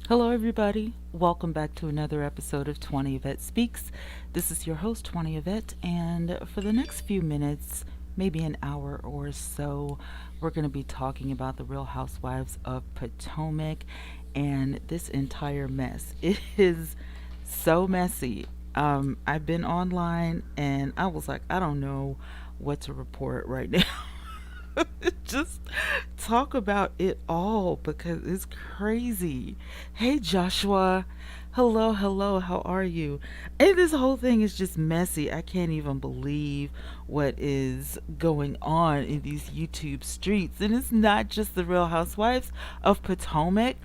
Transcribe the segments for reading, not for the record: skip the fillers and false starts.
Hello, everybody. Welcome back to another episode of 20 Yvette Speaks. This is your host, 20 Yvette, and for the next few minutes, maybe an hour or so, we're going to be talking about the Real Housewives of Potomac and this entire mess. It is so messy. I've been online and I was like, I don't know what to report right now. Just talk about it all because it's crazy. Hey, Joshua. Hello, hello. How are you? And this whole thing is just messy. I can't even believe what is going on in these YouTube streets. And it's not just the Real Housewives of Potomac,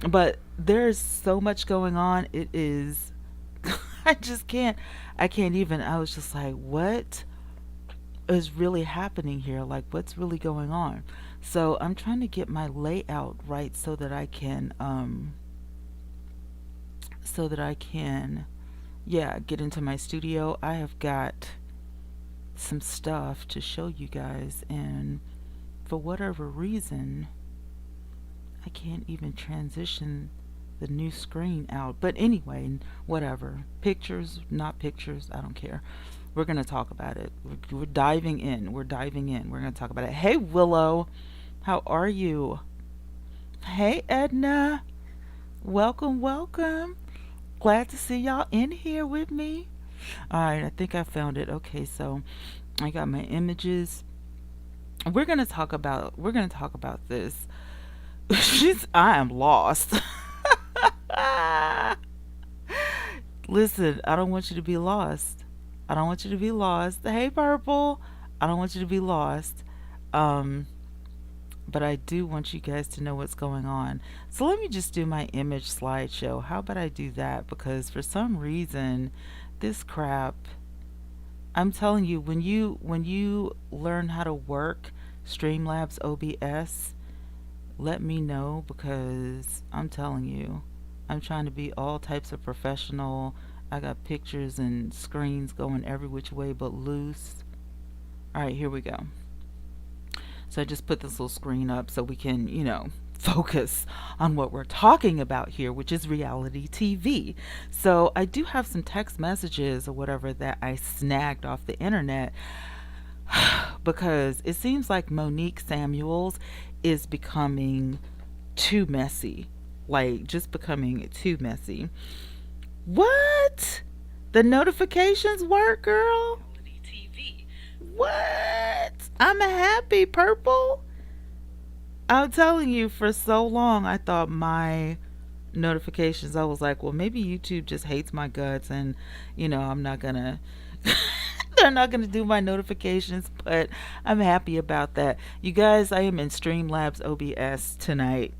but there's so much going on. It is, I just can't, I can't even. I was just like, what is really happening here? Like, what's really going on? So I'm trying to get my layout right so that I can yeah, get into my studio. I have got some stuff to show you guys, and for whatever reason I can't even transition the new screen out. But anyway, whatever. Pictures, not pictures, I don't care. We're going to talk about it. We're diving in. We're diving in. We're going to talk about it. Hey, Willow. How are you? Hey, Edna. Welcome, welcome. Glad to see y'all in here with me. All right, I think I found it. Okay, so I got my images. We're going to talk about this. I am lost. Listen, I don't want you to be lost. I don't want you to be lost. Hey, Purple. I don't want you to be lost. Um, but I do want you guys to know what's going on. So let me just do my image slideshow. How about I do that? Because for some reason, this crap, I'm telling you, when you learn how to work Streamlabs OBS, let me know because I'm telling you, I'm trying to be all types of professional. I got pictures and screens going every which way but loose. All right, here we go. So I just put this little screen up so we can, focus on what we're talking about here, which is reality TV. So I do have some text messages or whatever that I snagged off the internet because it seems like Monique Samuals is becoming too messy. Like, just becoming too messy. What? The notifications work, girl? What? I'm happy, Purple. I'm telling you, for so long, I thought my notifications, I was like, well, maybe YouTube just hates my guts and, I'm not gonna. They're not going to do my notifications, but I'm happy about that. You guys, I am in Streamlabs OBS tonight.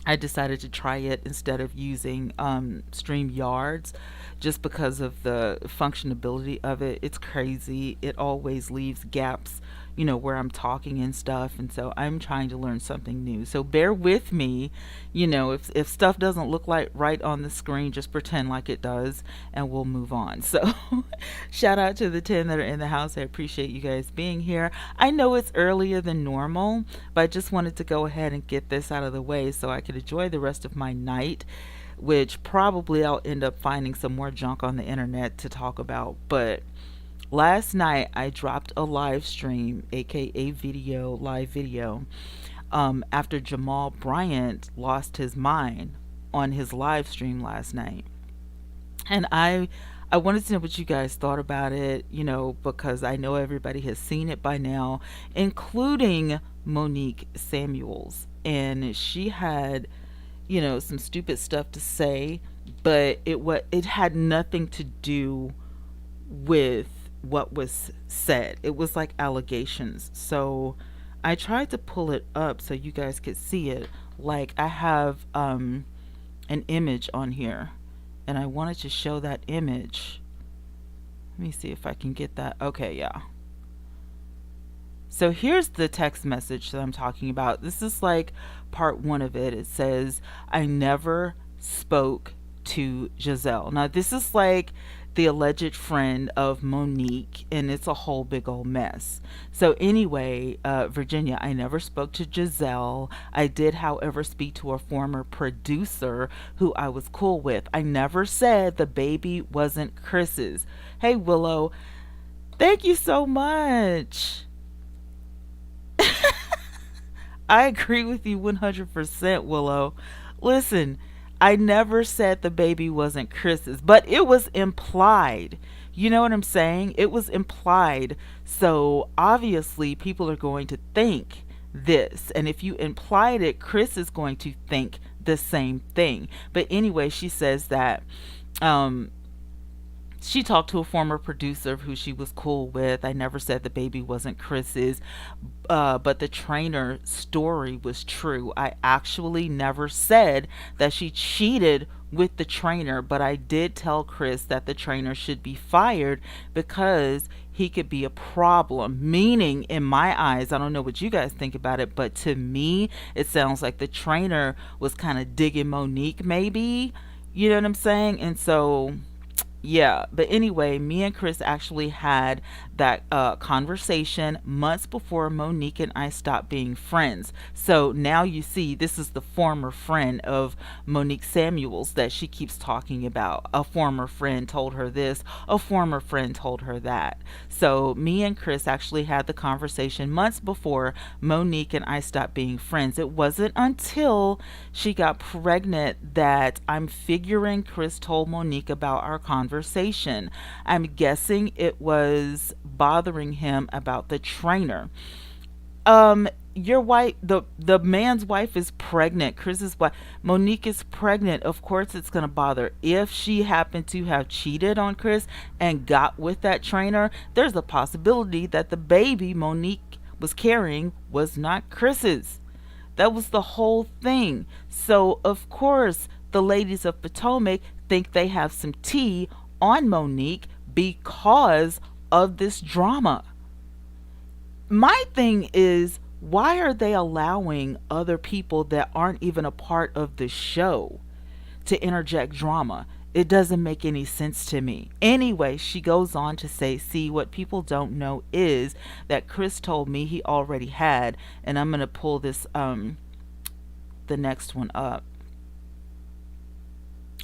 I decided to try it instead of using StreamYards just because of the functionability of it. It's crazy. It always leaves gaps, where I'm talking and stuff. And so I'm trying to learn something new. So bear with me. If stuff doesn't look like right on the screen, just pretend like it does and we'll move on. So shout out to the 10 that are in the house. I appreciate you guys being here. I know it's earlier than normal, but I just wanted to go ahead and get this out of the way so I could enjoy the rest of my night, which probably I'll end up finding some more junk on the internet to talk about. But last night I dropped a live stream, aka live video, after Jamal Bryant lost his mind on his live stream last night. And I wanted to know what you guys thought about it, because I know everybody has seen it by now, including Monique Samuals. And she had, some stupid stuff to say, but it had nothing to do with what was said. It was like allegations. So I tried to pull it up so you guys could see it. Like, I have an image on here and I wanted to show that image. Let me see if I can get that. Okay, yeah. So here's the text message that I'm talking about. This is like part one of it. It says, I never spoke to Gizelle. Now, this is like the alleged friend of Monique, and it's a whole big old mess. So, anyway, Virginia, I never spoke to Gizelle. I did, however, speak to a former producer who I was cool with. I never said the baby wasn't Chris's. Hey, Willow, thank you so much. I agree with you 100%, Willow. Listen, I never said the baby wasn't Chris's, but it was implied. You know what I'm saying? It was implied. So obviously, people are going to think this. And if you implied it, Chris is going to think the same thing. But anyway, she says that. Um, she talked to a former producer who she was cool with. I never said the baby wasn't Chris's, but the trainer story was true. I actually never said that she cheated with the trainer, but I did tell Chris that the trainer should be fired because he could be a problem. Meaning, in my eyes, I don't know what you guys think about it, but to me, it sounds like the trainer was kind of digging Monique, maybe. You know what I'm saying? And so yeah, but anyway, me and Chris actually had that conversation months before Monique and I stopped being friends. So now you see, this is the former friend of Monique Samuals that she keeps talking about. A former friend told her this, a former friend told her that. So me and Chris actually had the conversation months before Monique and I stopped being friends. It wasn't until she got pregnant that I'm figuring Chris told Monique about our conversation. I'm guessing it was bothering him about the trainer. Your wife, the man's wife is pregnant. Chris's wife, Monique, is pregnant. Of course, it's gonna bother. If she happened to have cheated on Chris and got with that trainer, there's a possibility that the baby Monique was carrying was not Chris's. That was the whole thing. So, of course, the ladies of Potomac think they have some tea on Monique because of this drama. My thing is, why are they allowing other people that aren't even a part of the show to interject drama? It doesn't make any sense to me. Anyway, she goes on to say, see, what people don't know is that Chris told me he already had, and I'm going to pull this, the next one up.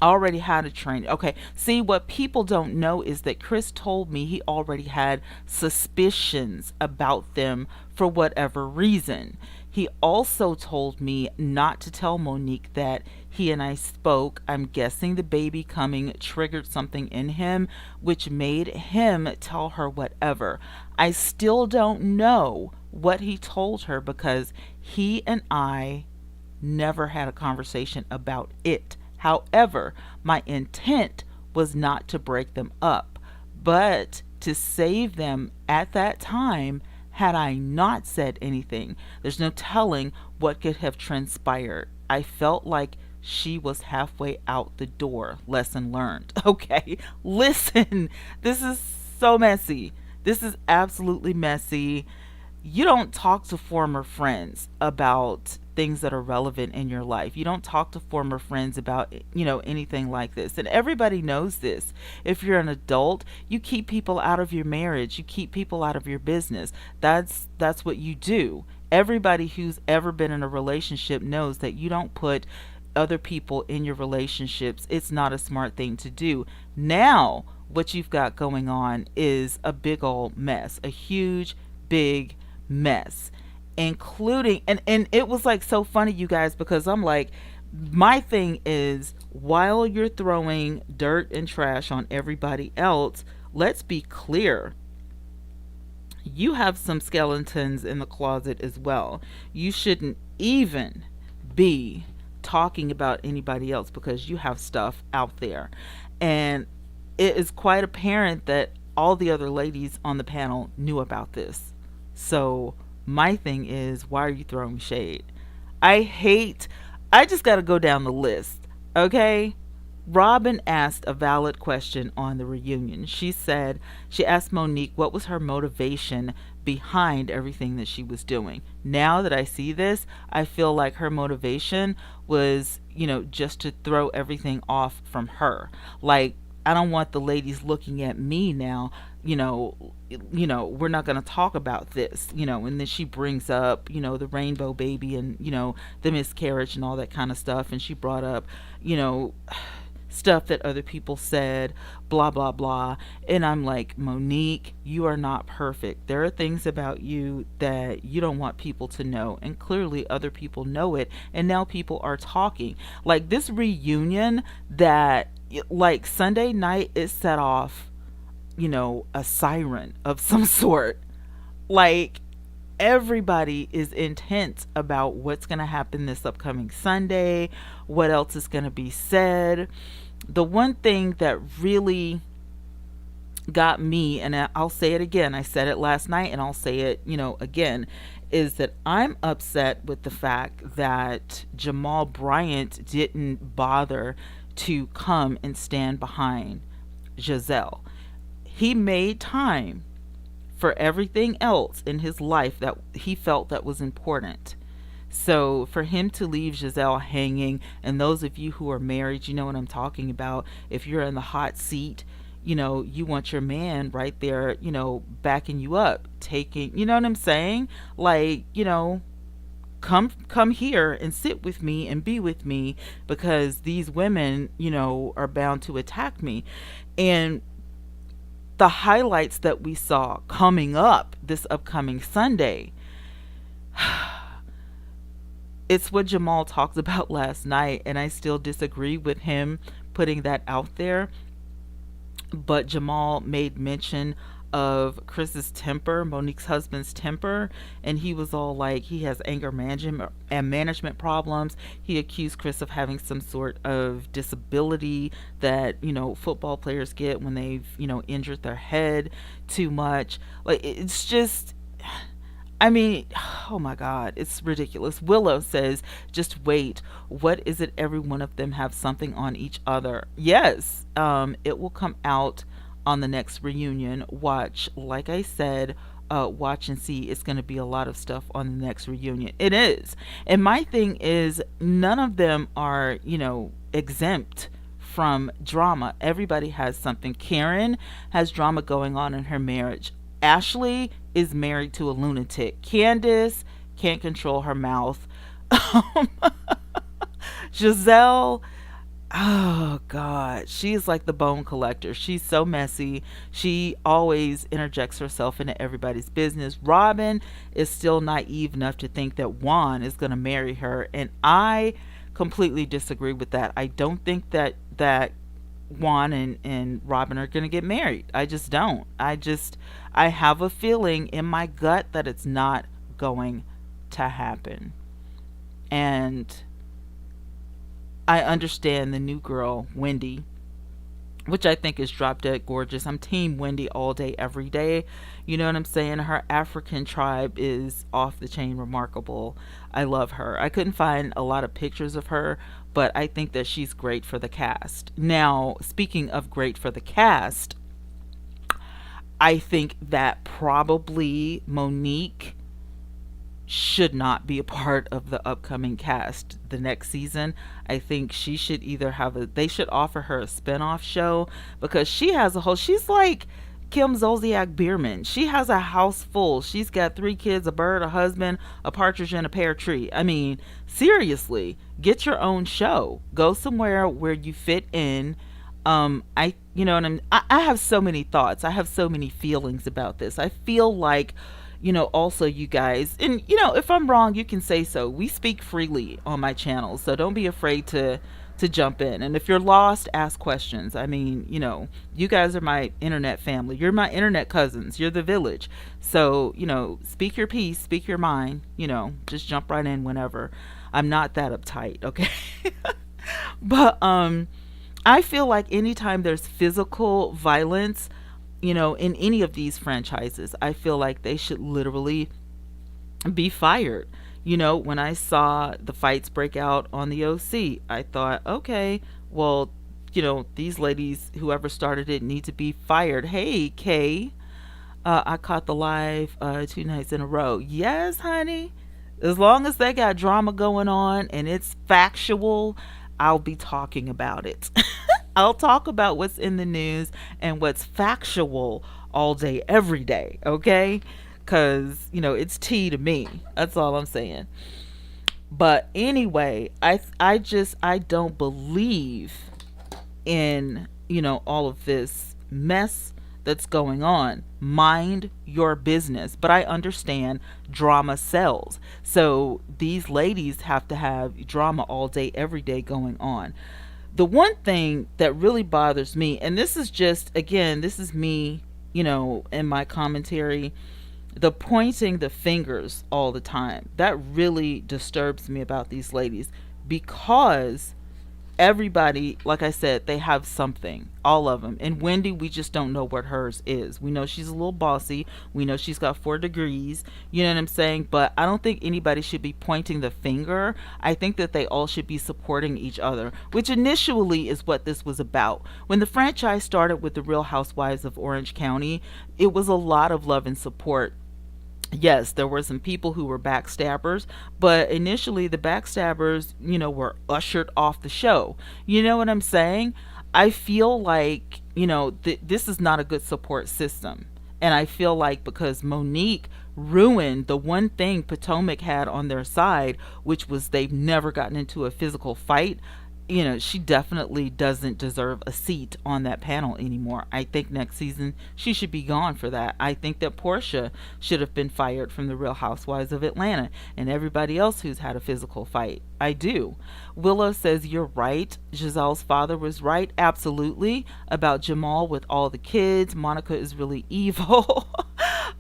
Already had a train. Okay. See, what people don't know is that Chris told me he already had suspicions about them for whatever reason. He also told me not to tell Monique that he and I spoke. I'm guessing the baby coming triggered something in him, which made him tell her whatever. I still don't know what he told her because he and I never had a conversation about it. However, my intent was not to break them up, but to save them at that time had I not said anything. There's no telling what could have transpired. I felt like she was halfway out the door. Lesson learned. Okay, listen, this is so messy. This is absolutely messy. You don't talk to former friends about things that are relevant in your life. You don't talk to former friends about, anything like this. And everybody knows this. If you're an adult, you keep people out of your marriage. You keep people out of your business. That's what you do. Everybody who's ever been in a relationship knows that you don't put other people in your relationships. It's not a smart thing to do. Now, what you've got going on is a big old mess, a huge, big mess, including, and it was like so funny, you guys, because I'm like, my thing is, while you're throwing dirt and trash on everybody else, let's be clear. You have some skeletons in the closet as well. You shouldn't even be talking about anybody else because you have stuff out there. And it is quite apparent that all the other ladies on the panel knew about this. So my thing is, why are you throwing shade? I just got to go down the list. Okay. Robin asked a valid question on the reunion. She asked Monique what was her motivation behind everything that she was doing. Now that I see this, I feel like her motivation was, just to throw everything off from her. Like, I don't want the ladies looking at me now, you know, we're not going to talk about this, and then she brings up, the rainbow baby and, the miscarriage and all that kind of stuff. And she brought up, you know, stuff that other people said, blah, blah, blah. And I'm like, Monique, you are not perfect. There are things about you that you don't want people to know. And clearly other people know it. And now people are talking. Like this reunion that, like Sunday night, it set off, a siren of some sort. Like everybody is intense about what's going to happen this upcoming Sunday, what else is going to be said. The one thing that really got me, and I'll say it again, I said it last night and I'll say it, again, is that I'm upset with the fact that Jamal Bryant didn't bother to come and stand behind Gizelle. He made time for everything else in his life that he felt that was important. So for him to leave Gizelle hanging, and those of you who are married, you know what I'm talking about. If you're in the hot seat, you want your man right there, backing you up, taking, you know what I'm saying? Like, come here and sit with me and be with me because these women, are bound to attack me. And the highlights that we saw coming up this upcoming Sunday, it's what Jamal talked about last night, and I still disagree with him putting that out there. But Jamal made mention of Chris's temper, Monique's husband's temper, and he was all like he has anger management and management problems. He accused Chris of having some sort of disability that, football players get when they've, injured their head too much. Like it's just, I mean, oh my God, it's ridiculous. Willow says, just wait. What is it? Every one of them have something on each other. Yes, it will come out on the next reunion. Watch, like I said, watch and see. It's going to be a lot of stuff on the next reunion. It is. And my thing is, none of them are, exempt from drama. Everybody has something. Keren has drama going on in her marriage. Ashley is married to a lunatic. Candace can't control her mouth. Gizelle, oh God, she's like the bone collector. She's so messy. She always interjects herself into everybody's business. Robin is still naive enough to think that Juan is going to marry her, and I completely disagree with that. I don't think that Juan and Robin are going to get married. I just don't. I have a feeling in my gut that it's not going to happen. And I understand the new girl, Wendy, which I think is drop dead gorgeous. I'm team Wendy all day, every day. You know what I'm saying? Her African tribe is off the chain remarkable. I love her. I couldn't find a lot of pictures of her, but I think that she's great for the cast. Now, speaking of great for the cast, I think that probably Monique should not be a part of the upcoming cast the next season. I think she should either they should offer her a spinoff show, because she has she's like Kim Zolciak Bierman. She has a house full. She's got 3 kids, a bird, a husband, a partridge, and a pear tree. I mean, seriously, get your own show. Go somewhere where you fit in. You know, and I have so many thoughts. I have so many feelings about this. I feel like, also you guys, and if I'm wrong, you can say so. We speak freely on my channel, so don't be afraid to jump in. And if you're lost, ask questions. I mean, you guys are my internet family. You're my internet cousins. You're the village. So, speak your piece, speak your mind, just jump right in whenever. I'm not that uptight, okay? But I feel like anytime there's physical violence, in any of these franchises, I feel like they should literally be fired. When I saw the fights break out on the OC, I thought, okay, well, these ladies, whoever started it, need to be fired. Hey, Kay, I caught the live 2 nights in a row. Yes, honey. As long as they got drama going on and it's factual, I'll be talking about it. I'll talk about what's in the news and what's factual all day, every day, okay? Because, it's tea to me. That's all I'm saying. But anyway, I don't believe in, all of this mess that's going on. Mind your business. But I understand drama sells. So these ladies have to have drama all day, every day going on. The one thing that really bothers me, and this is just, again, this is me, in my commentary, the pointing the fingers all the time. That really disturbs me about these ladies, because everybody, like I said, they have something, all of them. And Wendy, we just don't know what hers is. We know she's a little bossy, we know she's got 4 degrees, you know what I'm saying? But I don't think anybody should be pointing the finger. I think that they all should be supporting each other, which initially is what this was about. When the franchise started with the Real Housewives of Orange County, it was a lot of love and support. Yes, there were some people who were backstabbers, but initially the backstabbers, were ushered off the show. You know what I'm saying? I feel like, this is not a good support system. And I feel like because Monique ruined the one thing Potomac had on their side, which was they've never gotten into a physical fight, she definitely doesn't deserve a seat on that panel anymore. I think next season she should be gone for that. I think that Portia should have been fired from the Real Housewives of Atlanta, and everybody else who's had a physical fight. I do. Willow says, you're right. Giselle's father was right. Absolutely. About Jamal with all the kids. Monica is really evil.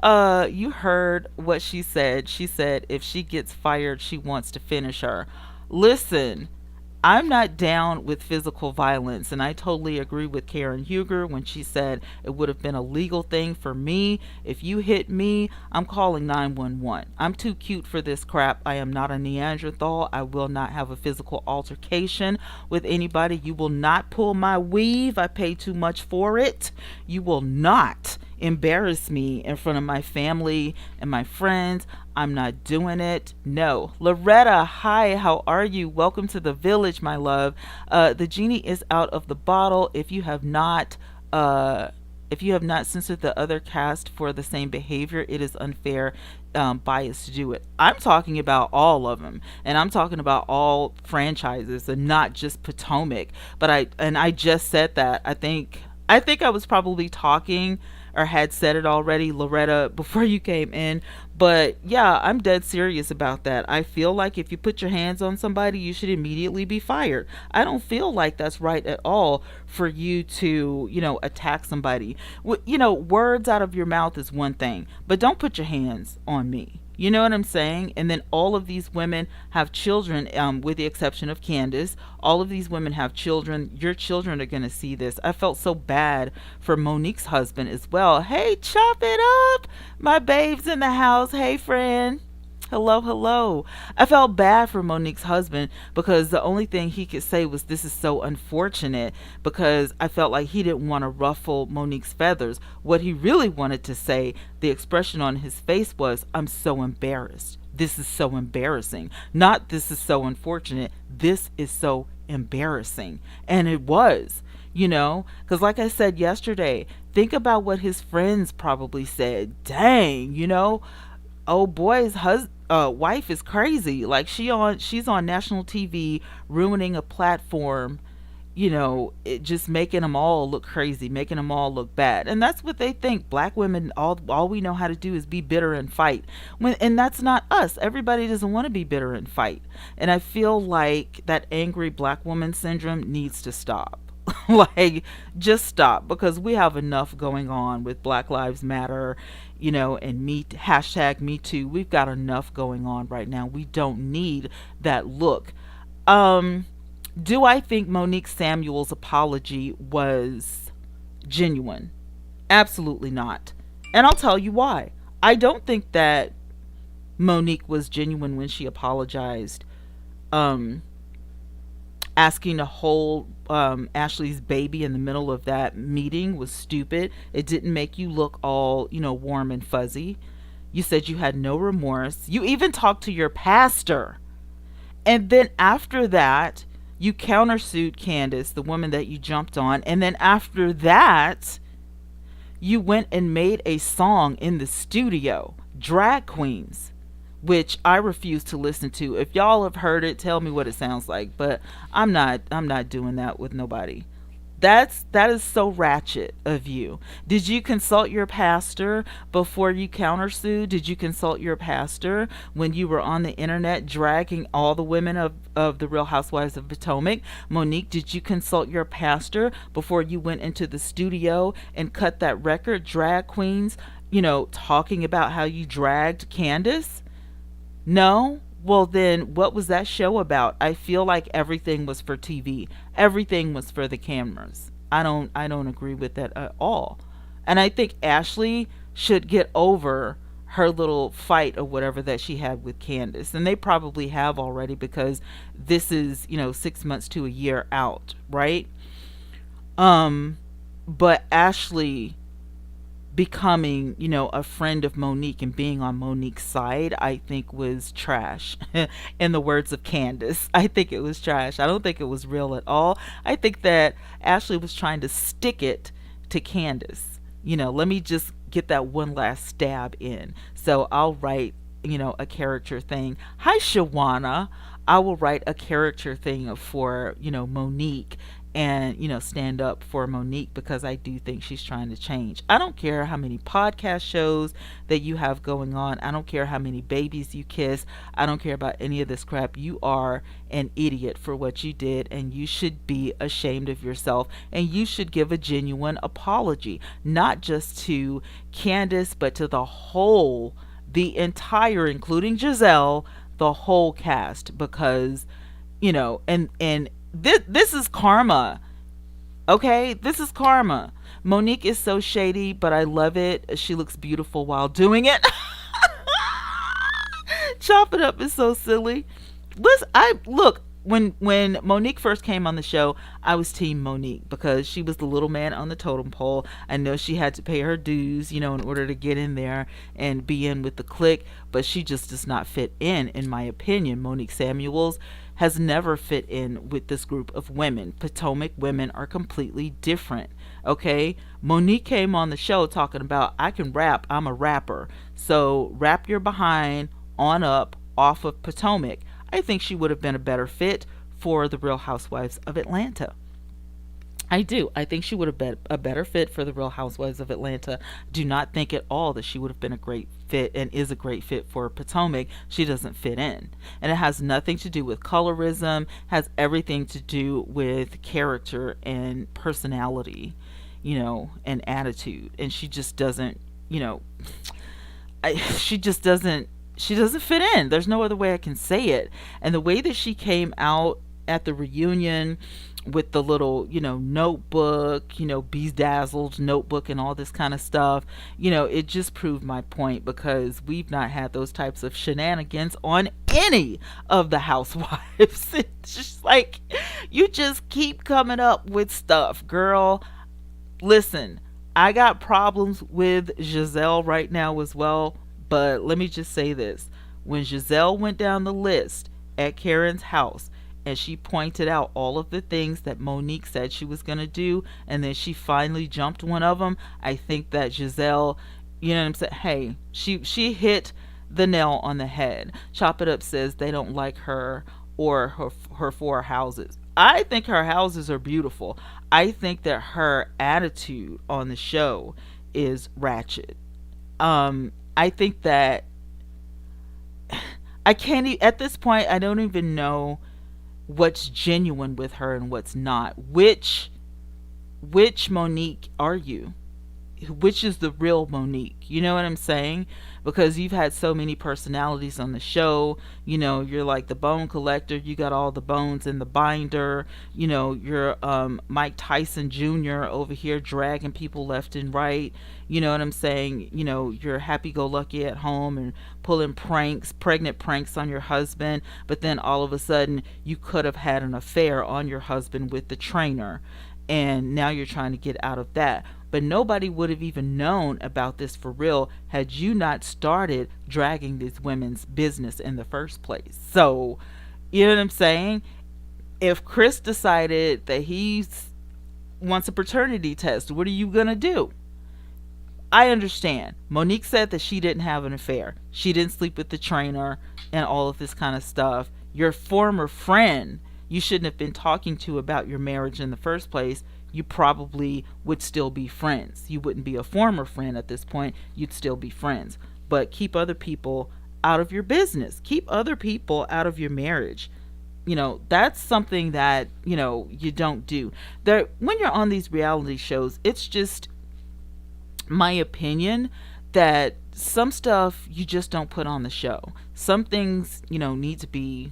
You heard what she said. She said if she gets fired, she wants to finish her. Listen, I'm not down with physical violence, and I totally agree with Keren Hugar when she said it would have been a legal thing for me. If you hit me, I'm calling 911. I'm too cute for this crap. I am not a Neanderthal. I will not have a physical altercation with anybody. You will not pull my weave. I pay too much for it. You will not embarrass me in front of my family and my friends. I'm not doing it. No. Loretta, hi, how are you? Welcome to the village, my love. The genie is out of the bottle. If you have not censored the other cast for the same behavior, it is unfair, bias to do it. I'm talking about all of them, and I'm talking about all franchises, and not just Potomac. But I just said that. I think I was probably talking or had said it already, Loretta, before you came in. But yeah, I'm dead serious about that. I feel like if you put your hands on somebody, you should immediately be fired. I don't feel like that's right at all for you to, attack somebody. Words out of your mouth is one thing, but don't put your hands on me. You know what I'm saying? And then all of these women have children, with the exception of Candace. All of these women have children. Your children are going to see this. I felt so bad for Monique's husband as well. Hey, chop it up. My babe's in the house. Hey, friend. Hello, hello. I felt bad for Monique's husband because the only thing he could say was, this is so unfortunate, because I felt like he didn't want to ruffle Monique's feathers. What he really wanted to say, the expression on his face was, I'm so embarrassed. This is so embarrassing. Not this is so unfortunate. This is so embarrassing. And it was, because like I said yesterday, think about what his friends probably said. Dang, oh boy's wife is crazy. Like she's on national TV ruining a platform, it just making them all look crazy, making them all look bad. And that's what they think. Black women, all we know how to do is be bitter and fight. And that's not us. Everybody doesn't want to be bitter and fight. And I feel like that angry black woman syndrome needs to stop. Like, just stop, because we have enough going on with Black Lives Matter, and hashtag me too. We've got enough going on right now. We don't need that look. Do I think Monique Samuels' apology was genuine? Absolutely not. And I'll tell you why. I don't think that Monique was genuine when she apologized. Asking to hold Ashley's baby in the middle of that meeting was stupid. It didn't make you look all, warm and fuzzy. You said you had no remorse. You even talked to your pastor. And then after that, You countersued Candace, the woman that you jumped on, and then after that, you went and made a song in the studio, Drag Queens, which I refuse to listen to. If y'all have heard it, tell me what it sounds like, but I'm not doing that with nobody. That is so ratchet of you. Did you consult your pastor before you countersued? Did you consult your pastor when you were on the internet dragging all the women of the Real Housewives of Potomac? Monique, did you consult your pastor before you went into the studio and cut that record, Drag Queens, talking about how you dragged Candace? No? Well, then what was that show about? I feel like everything was for TV. Everything was for the cameras. I don't agree with that at all. And I think Ashley should get over her little fight or whatever that she had with Candace. And they probably have already because this is, 6 months to a year out, right? But Ashley becoming, a friend of Monique and being on Monique's side, I think was trash. In the words of Candace, I think it was trash. I don't think it was real at all. I think that Ashley was trying to stick it to Candace. Let me just get that one last stab in. So I'll write, a character thing. Hi, Shawana. I will write a character thing for, Monique and stand up for Monique because I do think she's trying to change. I don't care how many podcast shows that you have going on. I don't care how many babies you kiss. I don't care about any of this crap. You are an idiot for what you did, and you should be ashamed of yourself, and you should give a genuine apology, not just to Candace but to the entire, including Gizelle, the whole cast, because and this is karma. Okay, this is karma. Monique is so shady, but I love it. She looks beautiful while doing it. Chop it up is so silly. Listen, I look, when Monique first came on the show, I was team Monique because she was the little man on the totem pole. I know she had to pay her dues, in order to get in there and be in with the clique, but she just does not fit in my opinion. Monique Samuals has never fit in with this group of women. Potomac women are completely different. Okay? Monique came on the show talking about, I can rap, I'm a rapper. So rap your behind on up off of Potomac. I think she would have been a better fit for the Real Housewives of Atlanta. I do. I think she would have been a better fit for the Real Housewives of Atlanta. Do not think at all that she would have been a great fit and is a great fit for Potomac. She doesn't fit in. And it has nothing to do with colorism, has everything to do with character and personality, and attitude. And she just doesn't, she doesn't fit in. There's no other way I can say it. And the way that she came out at the reunion with the little, notebook, bedazzled notebook and all this kind of stuff, it just proved my point because we've not had those types of shenanigans on any of the housewives. It's just like, you just keep coming up with stuff, girl. Listen, I got problems with Gizelle right now as well. But let me just say this. When Gizelle went down the list at Keren's house and she pointed out all of the things that Monique said she was going to do, and then she finally jumped one of them, I think that Gizelle, you know what I'm saying? Hey, she hit the nail on the head. Chop It Up says they don't like her or her four houses. I think her houses are beautiful. I think that her attitude on the show is ratchet. I think that I can't at this point I don't even know what's genuine with her and what's not. Which Monique are you? Which is the real Monique? You know what I'm saying? Because you've had so many personalities on the show. You're like the bone collector. You got all the bones in the binder. You're Mike Tyson Jr. over here dragging people left and right. You know what I'm saying? You're happy-go-lucky at home and pulling pranks, pregnant pranks on your husband. But then all of a sudden, you could have had an affair on your husband with the trainer. And now you're trying to get out of that. But nobody would have even known about this for real had you not started dragging these women's business in the first place. So, you know what I'm saying? If Chris decided that he wants a paternity test, what are you going to do? I understand. Monique said that she didn't have an affair. She didn't sleep with the trainer and all of this kind of stuff. Your former friend, you shouldn't have been talking to about your marriage in the first place. You probably would still be friends. You wouldn't be a former friend at this point. You'd still be friends. But keep other people out of your business. Keep other people out of your marriage. That's something that, you don't do. When you're on these reality shows, it's just my opinion that some stuff you just don't put on the show. Some things, need to be,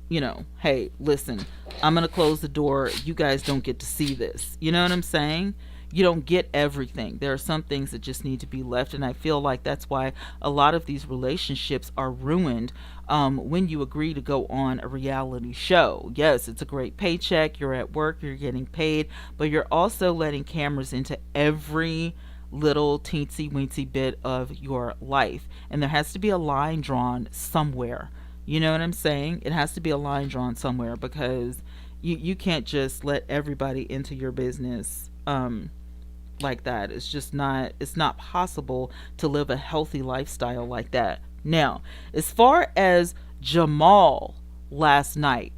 hey, listen, I'm going to close the door. You guys don't get to see this. You know what I'm saying? You don't get everything. There are some things that just need to be left. And I feel like that's why a lot of these relationships are ruined when you agree to go on a reality show. Yes, it's a great paycheck. You're at work, you're getting paid, but you're also letting cameras into every little teensy weensy bit of your life. And there has to be a line drawn somewhere. You know what I'm saying? It has to be a line drawn somewhere, because you can't just let everybody into your business like that. It's not possible to live a healthy lifestyle like that. Now, as far as Jamal last night,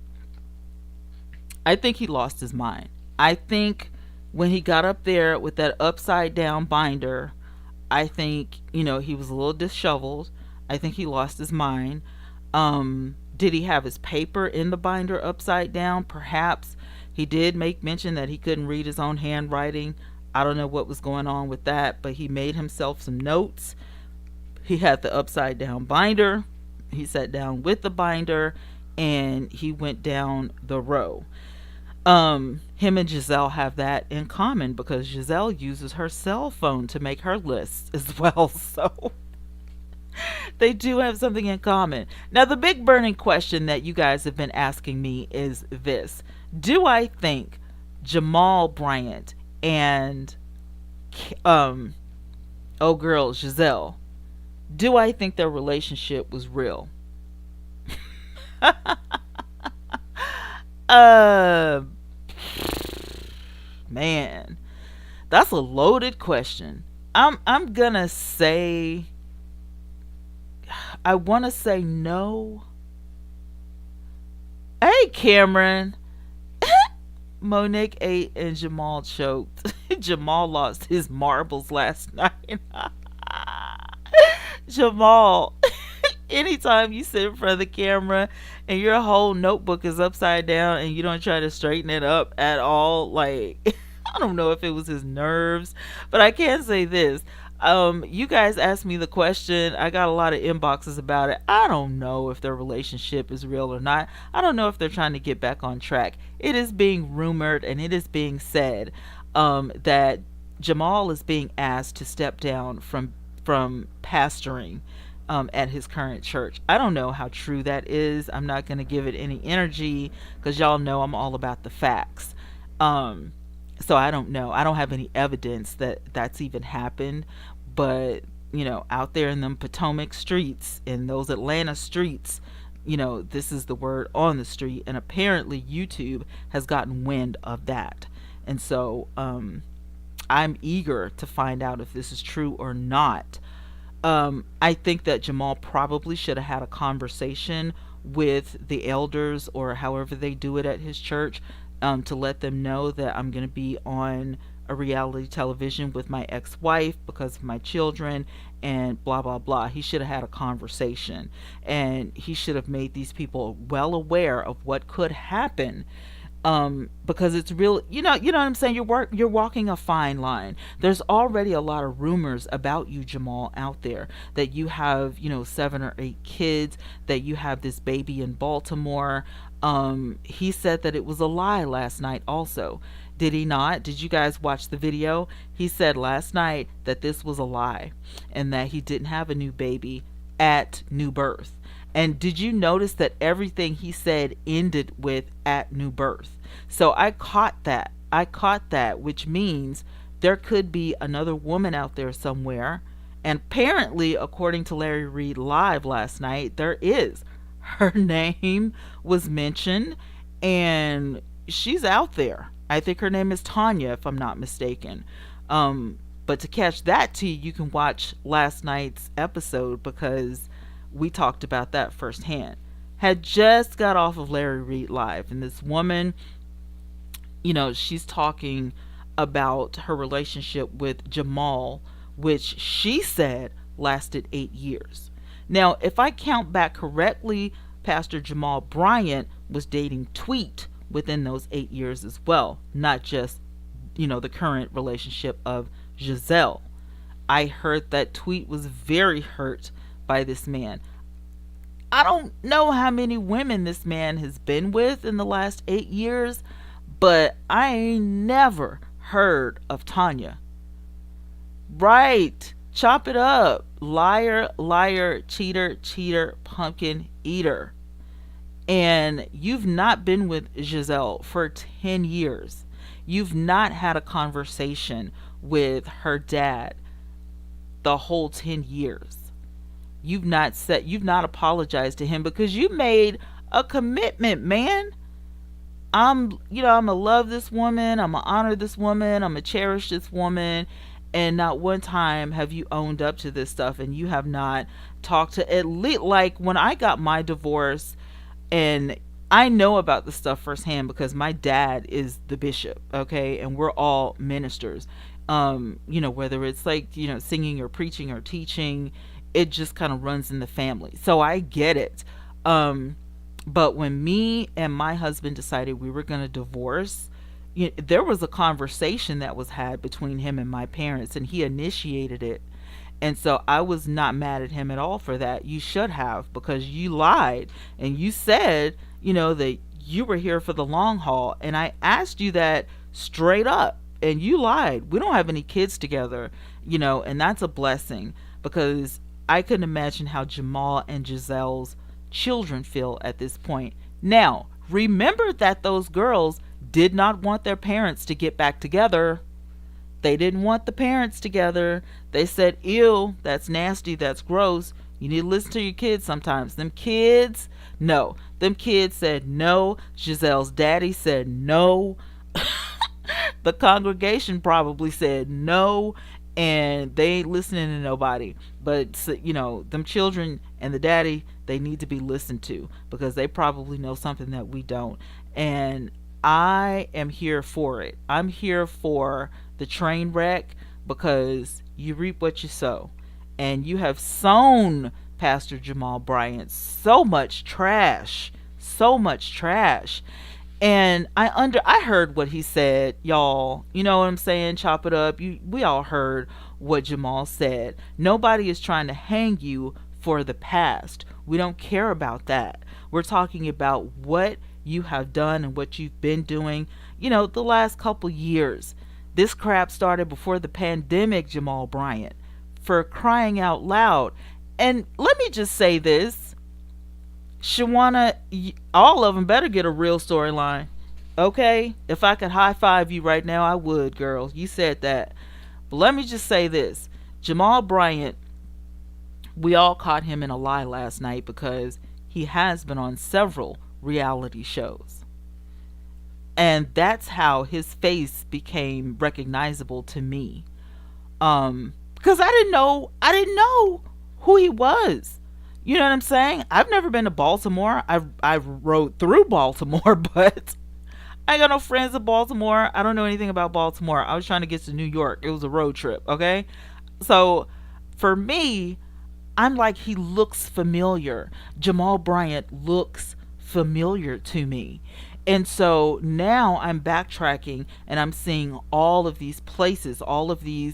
I think he lost his mind. I think when he got up there with that upside down binder, I think, he was a little disheveled. I think he lost his mind. Did he have his paper in the binder upside down? Perhaps. He did make mention that he couldn't read his own handwriting. I don't know what was going on with that, but he made himself some notes. He had the upside down binder. He sat down with the binder and he went down the row. Him and Gizelle have that in common, because Gizelle uses her cell phone to make her lists as well. So they do have something in common. Now, the big burning question that you guys have been asking me is this: do I think Jamal Bryant and oh girl Gizelle, do I think their relationship was real? uh Man, that's a loaded question. I'm gonna say, I want to say no. Hey, Cameron. Monique ate and Jamal choked. Jamal lost his marbles last night. Jamal, anytime you sit in front of the camera and your whole notebook is upside down and you don't try to straighten it up at all, like, I don't know if it was his nerves, but I can say this. You guys asked me the question. I got a lot of inboxes about it. I don't know if their relationship is real or not. I don't know if they're trying to get back on track. It is being rumored and it is being said that Jamal is being asked to step down from pastoring at his current church. I don't know how true that is. I'm not going to give it any energy, because y'all know I'm all about the facts. So I don't know. I don't have any evidence that that's even happened. But, out there in them Potomac streets, in those Atlanta streets, this is the word on the street. And apparently YouTube has gotten wind of that. And so I'm eager to find out if this is true or not. I think that Jamal probably should have had a conversation with the elders, or however they do it at his church, to let them know that I'm going to be on a reality television with my ex-wife because of my children and blah blah blah. He should have had a conversation, and he should have made these people well aware of what could happen, because it's real. You know what I'm saying. You're walking a fine line. There's already a lot of rumors about you, Jamal, out there, that you have 7 or 8 kids, that you have this baby in Baltimore. He said that it was a lie last night also. Did he not? Did you guys watch the video? He said last night that this was a lie and that he didn't have a new baby at new birth. And did you notice that everything he said ended with "at new birth"? So I caught that. Which means there could be another woman out there somewhere. And apparently, according to Larry Reed Live last night, there is. Her name was mentioned, and she's out there. I think her name is Tanya, if I'm not mistaken. But to catch that tea, you can watch last night's episode because we talked about that firsthand. Had just got off of Larry Reed Live, and this woman, she's talking about her relationship with Jamal, which she said lasted 8 years. Now, if I count back correctly, Pastor Jamal Bryant was dating Tweet within those 8 years as well, not just, the current relationship of Gizelle. I heard that Tweet was very hurt by this man. I don't know how many women this man has been with in the last 8 years, but I ain't never heard of Tanya. Right. Chop it up. Liar, liar, cheater, cheater, pumpkin eater. And you've not been with Gizelle for 10 years. You've not had a conversation with her dad the whole 10 years. You've not apologized to him because you made a commitment, man. I'm gonna love this woman, I'm gonna honor this woman, I'm gonna cherish this woman. And not one time have you owned up to this stuff, and you have not talked to, at least, like when I got my divorce, and I know about the stuff firsthand because my dad is the bishop, okay, and we're all ministers. Whether it's like, singing or preaching or teaching, it just kind of runs in the family. So I get it. But when me and my husband decided we were going to divorce, there was a conversation that was had between him and my parents, and he initiated it. And so I was not mad at him at all for that. You should have, because you lied and you said, that you were here for the long haul. And I asked you that straight up, and you lied. We don't have any kids together, and that's a blessing, because I couldn't imagine how Jamal and Gizelle's children feel at this point. Now, remember that those girls did not want their parents to get back together. They didn't want the parents together. They said, ew, that's nasty, that's gross. You need to listen to your kids sometimes. Them kids said no. Gizelle's daddy said no. The congregation probably said no, and they ain't listening to nobody. But, them children and the daddy, they need to be listened to because they probably know something that we don't. And I am here for it. I'm here for the train wreck, because you reap what you sow. And you have sown, Pastor Jamal Bryant, so much trash. So much trash. And I heard what he said, y'all. You know what I'm saying? Chop it up. We all heard what Jamal said. Nobody is trying to hang you for the past. We don't care about that. We're talking about what you have done and what you've been doing, the last couple years. This crap started before the pandemic, Jamal Bryant. For crying out loud. And let me just say this. Shawana, all of them better get a real storyline. Okay? If I could high five you right now, I would, girl. You said that. But let me just say this. Jamal Bryant, we all caught him in a lie last night because he has been on several reality shows. And that's how his face became recognizable to me. Because I didn't know who he was. You know what I'm saying? I've never been to Baltimore. I've rode through Baltimore, but I got no friends in Baltimore. I don't know anything about Baltimore. I was trying to get to New York. It was a road trip, okay? So for me, I'm like, he looks familiar. Jamal Bryant looks familiar to me. And so now I'm backtracking and I'm seeing all of these places, all of these,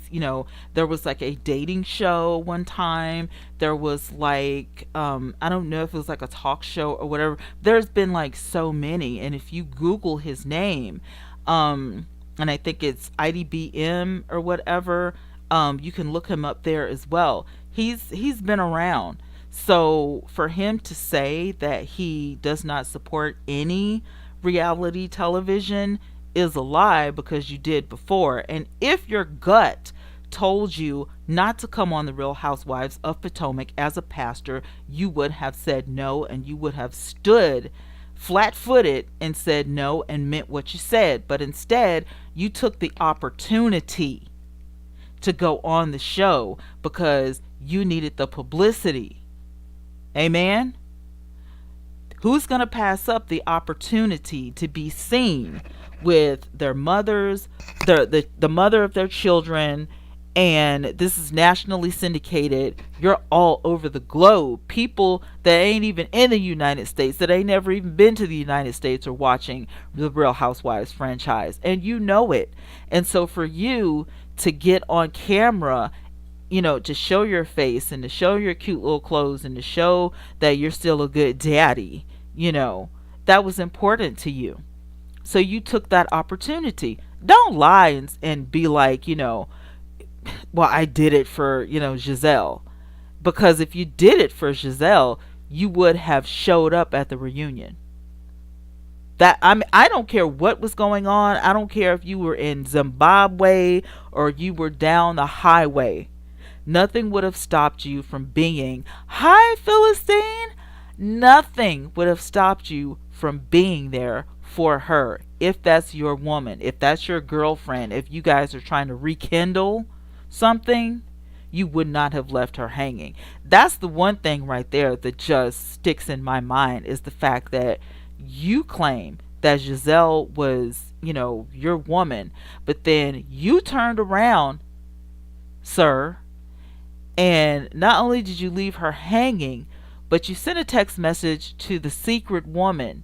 there was like a dating show one time. There was like, I don't know if it was like a talk show or whatever. There's been like so many. And if you Google his name, and I think it's IDBM or whatever, you can look him up there as well. He's been around. So for him to say that he does not support any reality television is a lie, because you did before. And if your gut told you not to come on the Real Housewives of Potomac as a pastor, you would have said no, and you would have stood flat footed and said no and meant what you said, but instead you took the opportunity to go on the show because you needed the publicity. Amen. Who's going to pass up the opportunity to be seen with their mothers, the mother of their children? And this is nationally syndicated. You're all over the globe. People that ain't even in the United States, that ain't never even been to the United States, are watching the Real Housewives franchise. And you know it. And so for you to get on camera, to show your face and to show your cute little clothes and to show that you're still a good daddy, that was important to you. So you took that opportunity. Don't lie and be like, well, I did it for, Gizelle. Because if you did it for Gizelle, you would have showed up at the reunion. I don't care what was going on. I don't care if you were in Zimbabwe or you were down the highway. Nothing would have stopped you from being, hi, Philistine. Nothing would have stopped you from being there for her. If that's your woman, if that's your girlfriend, if you guys are trying to rekindle something, you would not have left her hanging. That's the one thing right there that just sticks in my mind, is the fact that you claim that Gizelle was, your woman, but then you turned around, sir, and not only did you leave her hanging, but you sent a text message to the secret woman,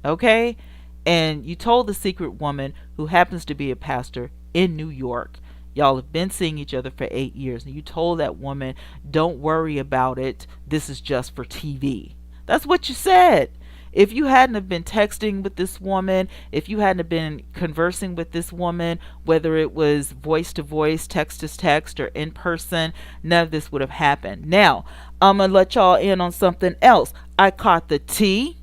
okay? And you told the secret woman, who happens to be a pastor in New York, y'all have been seeing each other for 8 years, and you told that woman, don't worry about it, this is just for TV. That's what you said. If you hadn't have been texting with this woman, if you hadn't have been conversing with this woman, whether it was voice to voice, text to text, or in person, none of this would have happened. Now, I'm going to let y'all in on something else. I caught the tea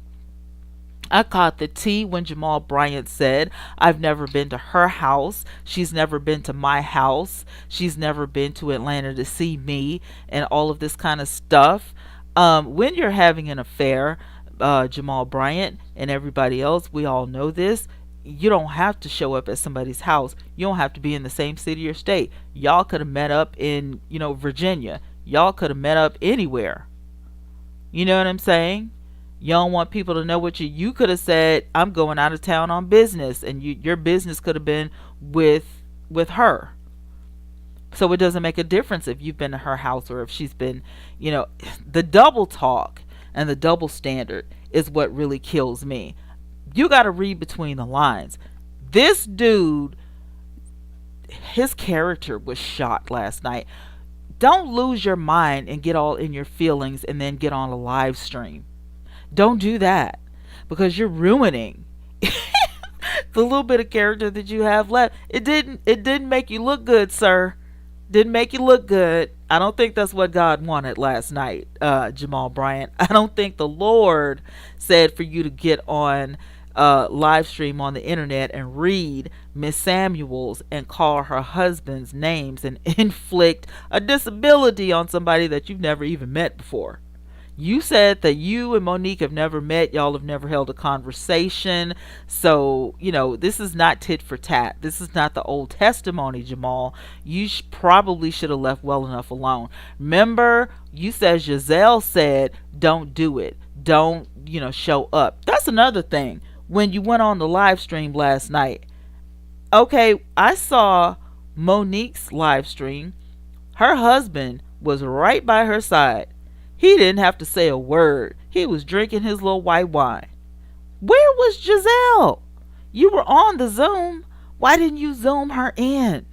when Jamal Bryant said, I've never been to her house. She's never been to my house. She's never been to Atlanta to see me, and all of this kind of stuff. When you're having an affair, Jamal Bryant and everybody else, we all know this. You don't have to show up at somebody's house. You don't have to be in the same city or state. Y'all could have met up in, Virginia. Y'all could have met up anywhere. You know what I'm saying? You don't want people to know what you could have said, I'm going out of town on business, and your business could have been with her. So it doesn't make a difference if you've been to her house or if she's been, the double talk and the double standard is what really kills me. You got to read between the lines. This dude, his character was shot last night. Don't lose your mind and get all in your feelings and then get on a live stream. Don't do that, because you're ruining the little bit of character that you have left. It didn't make you look good, sir. Didn't make you look good. I don't think that's what God wanted last night, Jamal Bryant. I don't think the Lord said for you to get on live stream on the internet and read Miss Samuels and call her husband's names and inflict a disability on somebody that you've never even met before. You said that you and Monique have never met. Y'all have never held a conversation. So, this is not tit for tat. This is not the old testimony, Jamal. You probably should have left well enough alone. Remember, you said Gizelle said, don't do it. Don't, show up. That's another thing. When you went on the live stream last night. Okay, I saw Monique's live stream. Her husband was right by her side. He didn't have to say a word. He was drinking his little white wine. Where was Gizelle? You were on the Zoom. Why didn't you Zoom her in?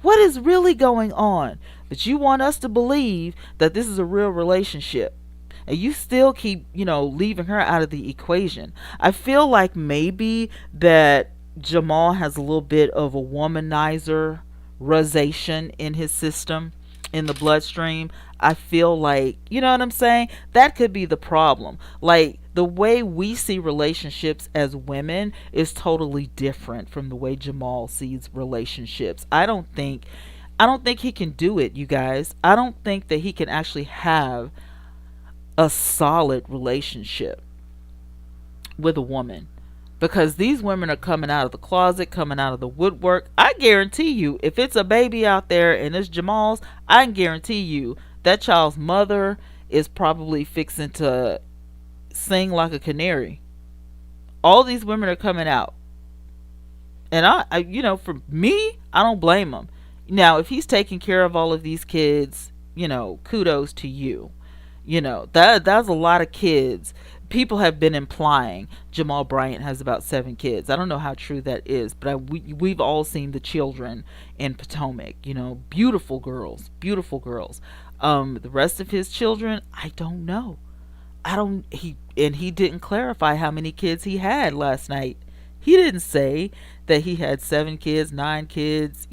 What is really going on? But you want us to believe that this is a real relationship. And you still keep, leaving her out of the equation. I feel like maybe that Jamal has a little bit of a womanizer rosation in his system, in the bloodstream. I feel like, you know what I'm saying? That could be the problem. Like, the way we see relationships as women is totally different from the way Jamal sees relationships. I don't think he can do it, you guys. I don't think that he can actually have a solid relationship. with a woman, because these women are coming out of the closet, coming out of the woodwork. I guarantee you, if it's a baby out there and it's Jamal's, I can guarantee you that child's mother is probably fixing to sing like a canary. All these women are coming out. And for me, I don't blame him. Now, if he's taking care of all of these kids, kudos to you. That's a lot of kids. People have been implying Jamal Bryant has about 7 kids. I don't know how true that is, but we've all seen the children in Potomac. Beautiful girls, beautiful girls. The rest of his children, I don't know. He didn't clarify how many kids he had last night. He didn't say that he had 7 kids, 9 kids,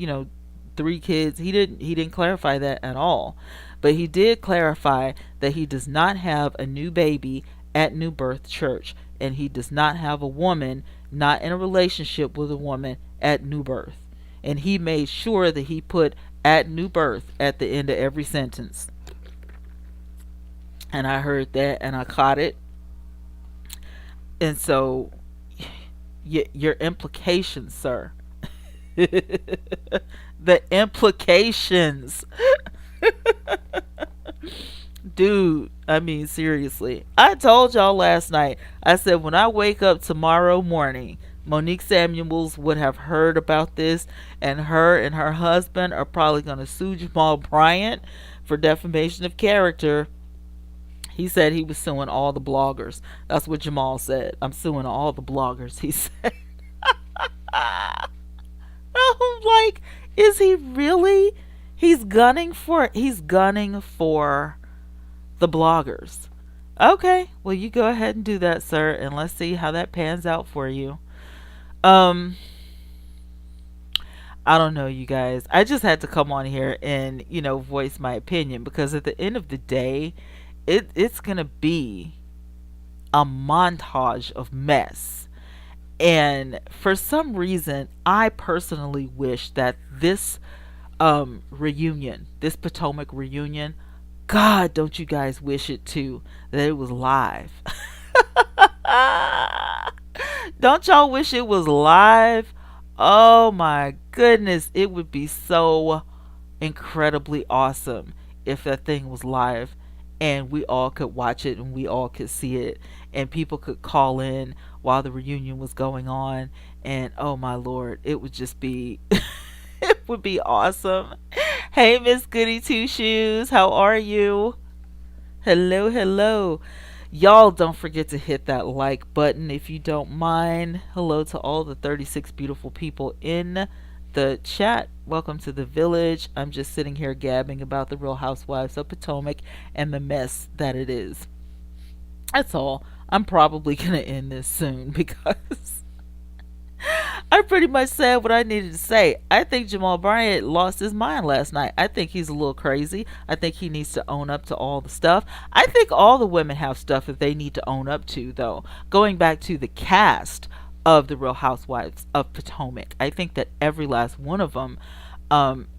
3 kids. He didn't clarify that at all. But he did clarify that he does not have a new baby at New Birth Church, and he does not have a woman, not in a relationship with a woman, at New Birth. And he made sure that he put at New Birth at the end of every sentence. And I heard that and I caught it. And so, your implications, sir. The implications. Dude, I mean, seriously. I told y'all last night, I said when I wake up tomorrow morning, Monique Samuals would have heard about this, and her husband are probably going to sue Jamal Bryant for defamation of character. He said he was suing all the bloggers. That's what Jamal said. I'm suing all the bloggers, he said. I'm like, is he really? He's gunning for the bloggers. Okay, well, you go ahead and do that, sir, and let's see how that pans out for you. I don't know, you guys. I just had to come on here and, voice my opinion, because at the end of the day, it's gonna be a montage of mess. And for some reason, I personally wish that this reunion, this Potomac reunion, God, don't you guys wish it too, that it was live? Don't y'all wish it was live? Oh my goodness, it would be so incredibly awesome if that thing was live and we all could watch it and we all could see it and people could call in while the reunion was going on, and oh my lord, it would just be it would be awesome. Hey, Miss Goody Two Shoes, how are you? Hello, hello. Y'all, don't forget to hit that like button if you don't mind. Hello to all the 36 beautiful people in the chat. Welcome to the village. I'm just sitting here gabbing about the Real Housewives of Potomac and the mess that it is. That's all. I'm probably going to end this soon because I pretty much said what I needed to say. I think Jamal Bryant lost his mind last night. I think he's a little crazy. I think he needs to own up to all the stuff. I think all the women have stuff that they need to own up to, though. Going back to the cast of the Real Housewives of Potomac, I think that every last one of them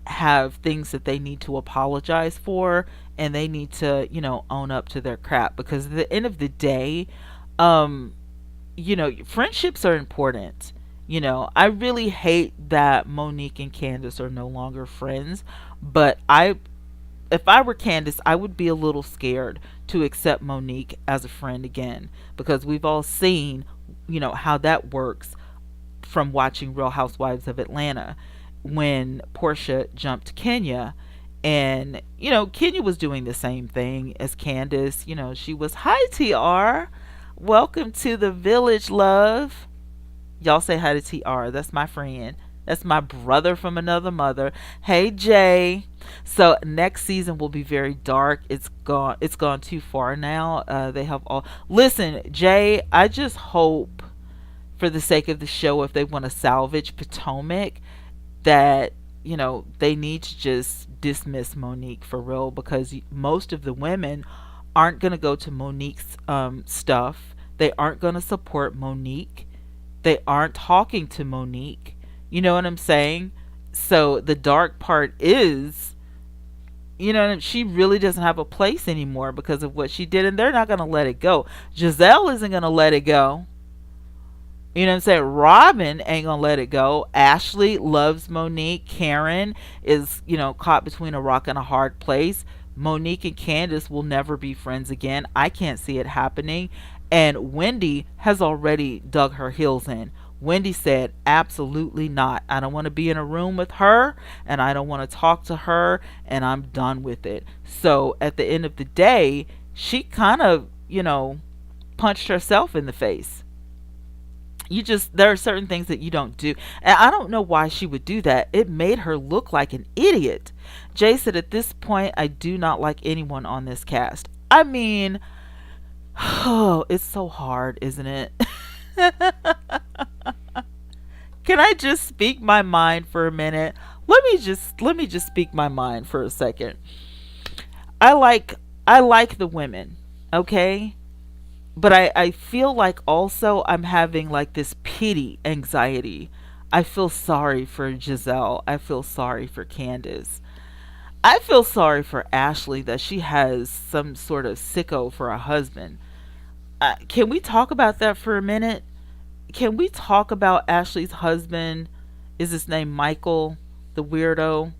have things that they need to apologize for, and they need to, own up to their crap. Because at the end of the day, friendships are important. I really hate that Monique and Candace are no longer friends, but if I were Candace, I would be a little scared to accept Monique as a friend again, because we've all seen, how that works from watching Real Housewives of Atlanta when Portia jumped Kenya. And, Kenya was doing the same thing as Candace. She was, hi, TR. Welcome to the village, love. Y'all say hi to TR. That's my friend. That's my brother from another mother. Hey, Jay. So next season will be very dark. It's gone too far now. They have all. Listen, Jay, I just hope for the sake of the show, if they want to salvage Potomac, that, they need to just dismiss Monique for real, because most of the women aren't going to go to Monique's stuff. They aren't going to support Monique. They aren't talking to Monique. You know what I'm saying? So the dark part is, she really doesn't have a place anymore because of what she did, and they're not going to let it go. Gizelle isn't going to let it go. You know what I'm saying? Robin ain't gonna let it go. Ashley loves Monique. Keren is, caught between a rock and a hard place. Monique and Candace will never be friends again. I can't see it happening. And Wendy has already dug her heels in. Wendy said, absolutely not. I don't want to be in a room with her, and I don't want to talk to her, and I'm done with it. So at the end of the day, she kind of, punched herself in the face. There are certain things that you don't do, and I don't know why she would do that. It made her look like an idiot. Jay said, at this point, I do not like anyone on this cast. I mean, oh, it's so hard, isn't it? Can I just speak my mind for a minute? Let me just speak my mind for a second. I like the women, okay? But I feel like also I'm having like this pity anxiety. I feel sorry for Gizelle. I feel sorry for Candace. I feel sorry for Ashley that she has some sort of sicko for a husband. Can we talk about that for a minute? Can we talk about Ashley's husband? Is his name Michael, the weirdo?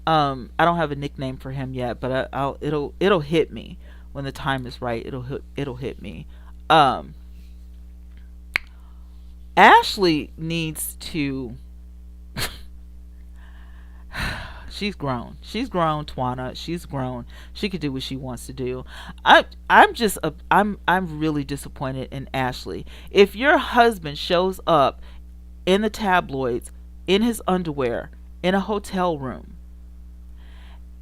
I don't have a nickname for him yet, but it'll hit me when the time is right. It'll hit me. Um, Ashley needs to. She's grown. She's grown, Twana. She's grown. She could do what she wants to do. I'm really disappointed in Ashley. If your husband shows up in the tabloids in his underwear in a hotel room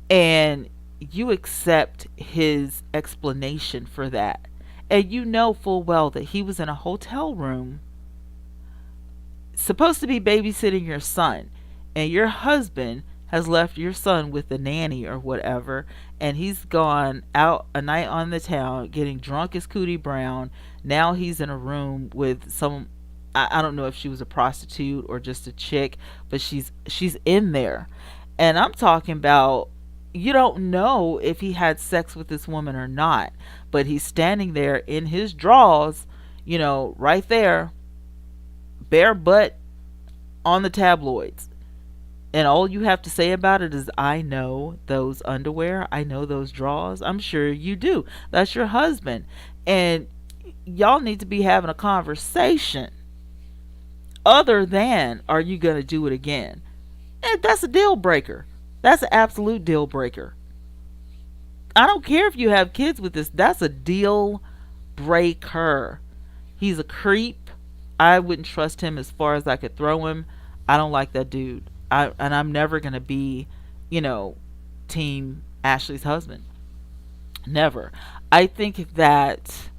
and you accept his explanation for that, and you know full well that he was in a hotel room supposed to be babysitting your son, and your husband has left your son with the nanny or whatever, and he's gone out a night on the town getting drunk as Cootie Brown. Now he's in a room with some, I don't know if she was a prostitute or just a chick, but she's in there. And I'm talking about, you don't know if he had sex with this woman or not, but he's standing there in his drawers, right there, bare butt on the tabloids. And all you have to say about it is, I know those underwear, I know those drawers. I'm sure you do. That's your husband. And y'all need to be having a conversation other than, are you going to do it again? And that's a deal breaker. That's an absolute deal breaker. I don't care if you have kids with this. That's a deal breaker. He's a creep. I wouldn't trust him as far as I could throw him. I don't like that dude. I'm never gonna be, team Ashley's husband. Never. I think that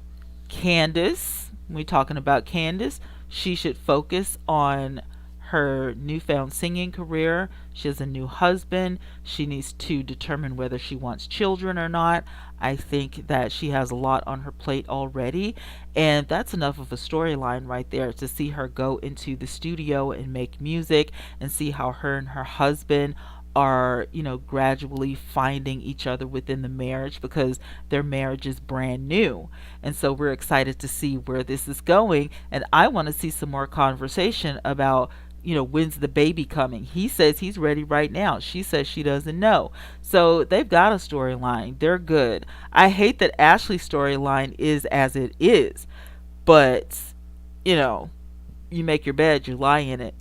Candace, when we're talking about Candace, she should focus on her newfound singing career. She has a new husband. She needs to determine whether she wants children or not. I think that she has a lot on her plate already, and that's enough of a storyline right there to see her go into the studio and make music and see how her and her husband are, gradually finding each other within the marriage, because their marriage is brand new. And so we're excited to see where this is going. And I want to see some more conversation about, when's the baby coming? He says he's ready right now. She says she doesn't know. So they've got a storyline. They're good. I hate that Ashley's storyline is as it is, but, you know, you make your bed, you lie in it.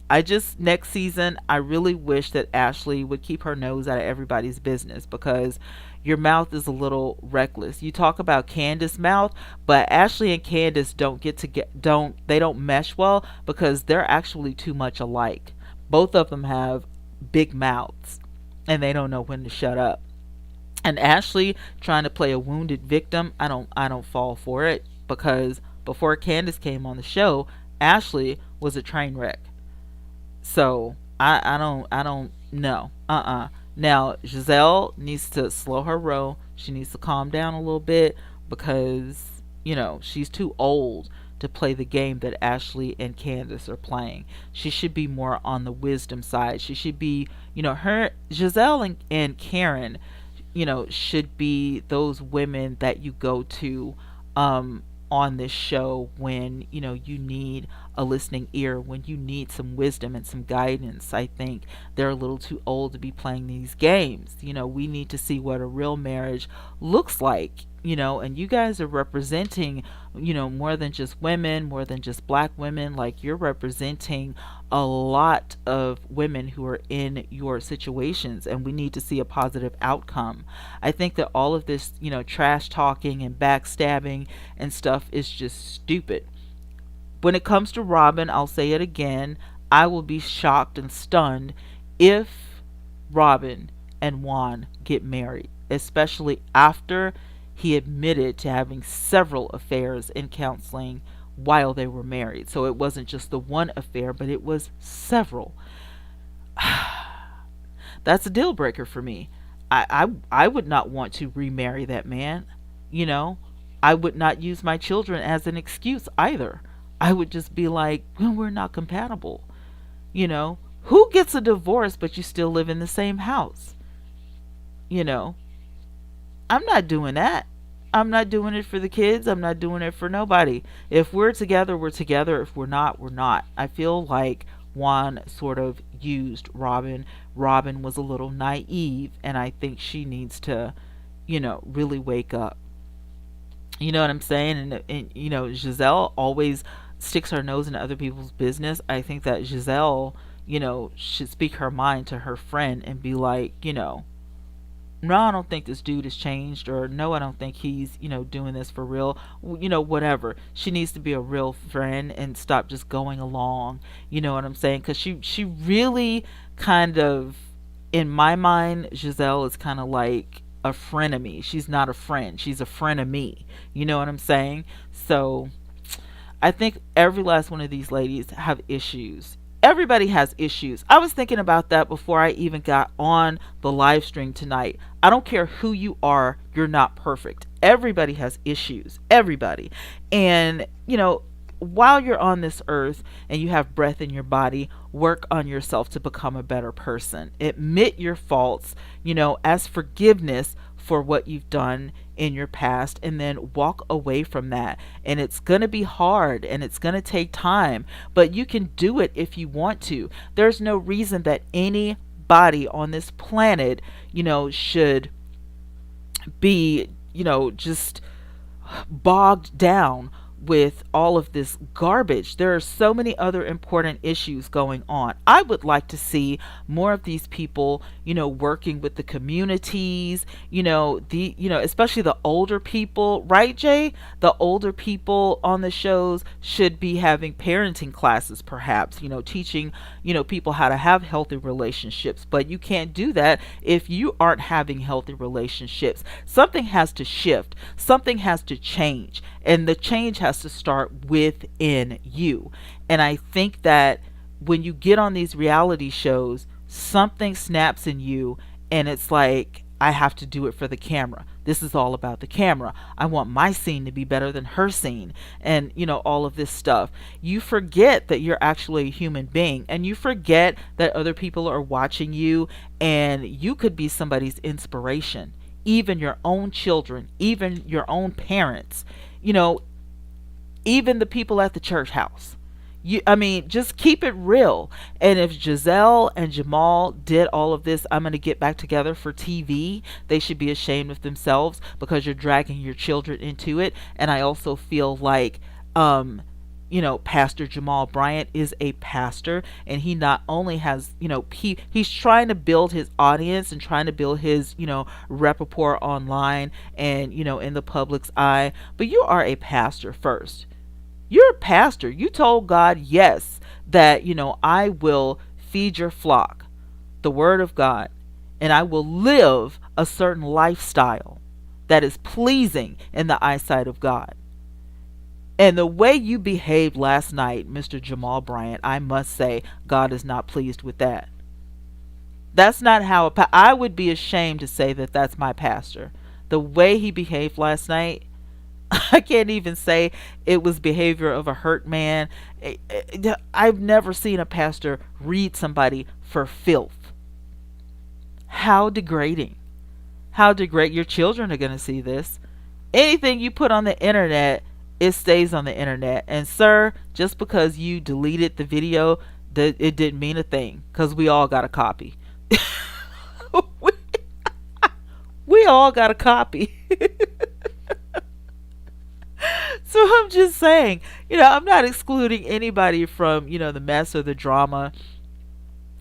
Next season, I really wish that Ashley would keep her nose out of everybody's business, because your mouth is a little reckless. You talk about Candace's mouth, but Ashley and Candace don't mesh well, because they're actually too much alike. Both of them have big mouths and they don't know when to shut up. And Ashley trying to play a wounded victim, I don't fall for it, because before Candace came on the show, Ashley was a train wreck. So I don't know. Now Gizelle needs to slow her roll. She needs to calm down a little bit, because she's too old to play the game that Ashley and Candace are playing. She should be more on the wisdom side. She should be, her Gizelle and Keren, should be those women that you go to on this show when, you need a listening ear, when you need some wisdom and some guidance. I think they're a little too old to be playing these games. We need to see what a real marriage looks like. And you guys are representing, more than just women, more than just black women. Like, you're representing a lot of women who are in your situations, and we need to see a positive outcome. I think that all of this, trash talking and backstabbing and stuff is just stupid. When it comes to Robin, I'll say it again, I will be shocked and stunned if Robin and Juan get married, especially after he admitted to having several affairs in counseling while they were married. So it wasn't just the one affair, but it was several. That's a deal breaker for me. I would not want to remarry that man. You know, I would not use my children as an excuse either. I would just be like, well, we're not compatible. Who gets a divorce but you still live in the same house? You know, I'm not doing that. I'm not doing it for the kids. I'm not doing it for nobody. If we're together, we're together. If we're not, we're not. I feel like Juan sort of used Robin. Robin was a little naive, and I think she needs to, really wake up. You know what I'm saying? And Gizelle always sticks her nose into other people's business. I think that Gizelle, should speak her mind to her friend and be like, no, I don't think this dude has changed, or no, I don't think he's, doing this for real. Whatever. She needs to be a real friend and stop just going along. You know what I'm saying? Because she really kind of, in my mind, Gizelle is kind of like a frenemy. She's not a friend. She's a frenemy. You know what I'm saying? So I think every last one of these ladies have issues. Everybody has issues. I was thinking about that before I even got on the live stream tonight. I don't care who you are, you're not perfect. Everybody has issues. Everybody. And, while you're on this earth and you have breath in your body, work on yourself to become a better person. Admit your faults, ask forgiveness for what you've done in your past, and then walk away from that. And it's going to be hard and it's going to take time, but you can do it if you want to. There's no reason that anybody on this planet, should be, just bogged down with all of this garbage. There are so many other important issues going on. I would like to see more of these people, working with the communities, especially the older people, right, Jay? The older people on the shows should be having parenting classes, perhaps, teaching, people how to have healthy relationships. But you can't do that if you aren't having healthy relationships. Something has to shift. Something has to change. And the change has to start within you. And I think that when you get on these reality shows, something snaps in you and it's like, I have to do it for the camera. This is all about the camera. I want my scene to be better than her scene. And, all of this stuff. You forget that you're actually a human being, and you forget that other people are watching you, and you could be somebody's inspiration. Even your own children, even your own parents, even the people at the church house. Just keep it real. And if Gizelle and Jamal did all of this, I'm going to get back together for TV, they should be ashamed of themselves because you're dragging your children into it. And I also feel like, Pastor Jamal Bryant is a pastor, and he not only has, he's trying to build his audience and trying to build his, repertoire online and, in the public's eye, but you are a pastor first. You're a pastor. You told God, yes, that, I will feed your flock, the word of God, and I will live a certain lifestyle that is pleasing in the eyesight of God. And the way you behaved last night, Mr. Jamal Bryant, I must say, God is not pleased with that. That's not how I would be ashamed to say that that's my pastor. The way he behaved last night, I can't even say it was behavior of a hurt man. I've never seen a pastor read somebody for filth. How degrading. How degrading. Your children are going to see this. Anything you put on the internet, it stays on the internet. And sir, just because you deleted the video, that it didn't mean a thing, because we all got a copy. we, we all got a copy. So I'm just saying, I'm not excluding anybody from, the mess or the drama,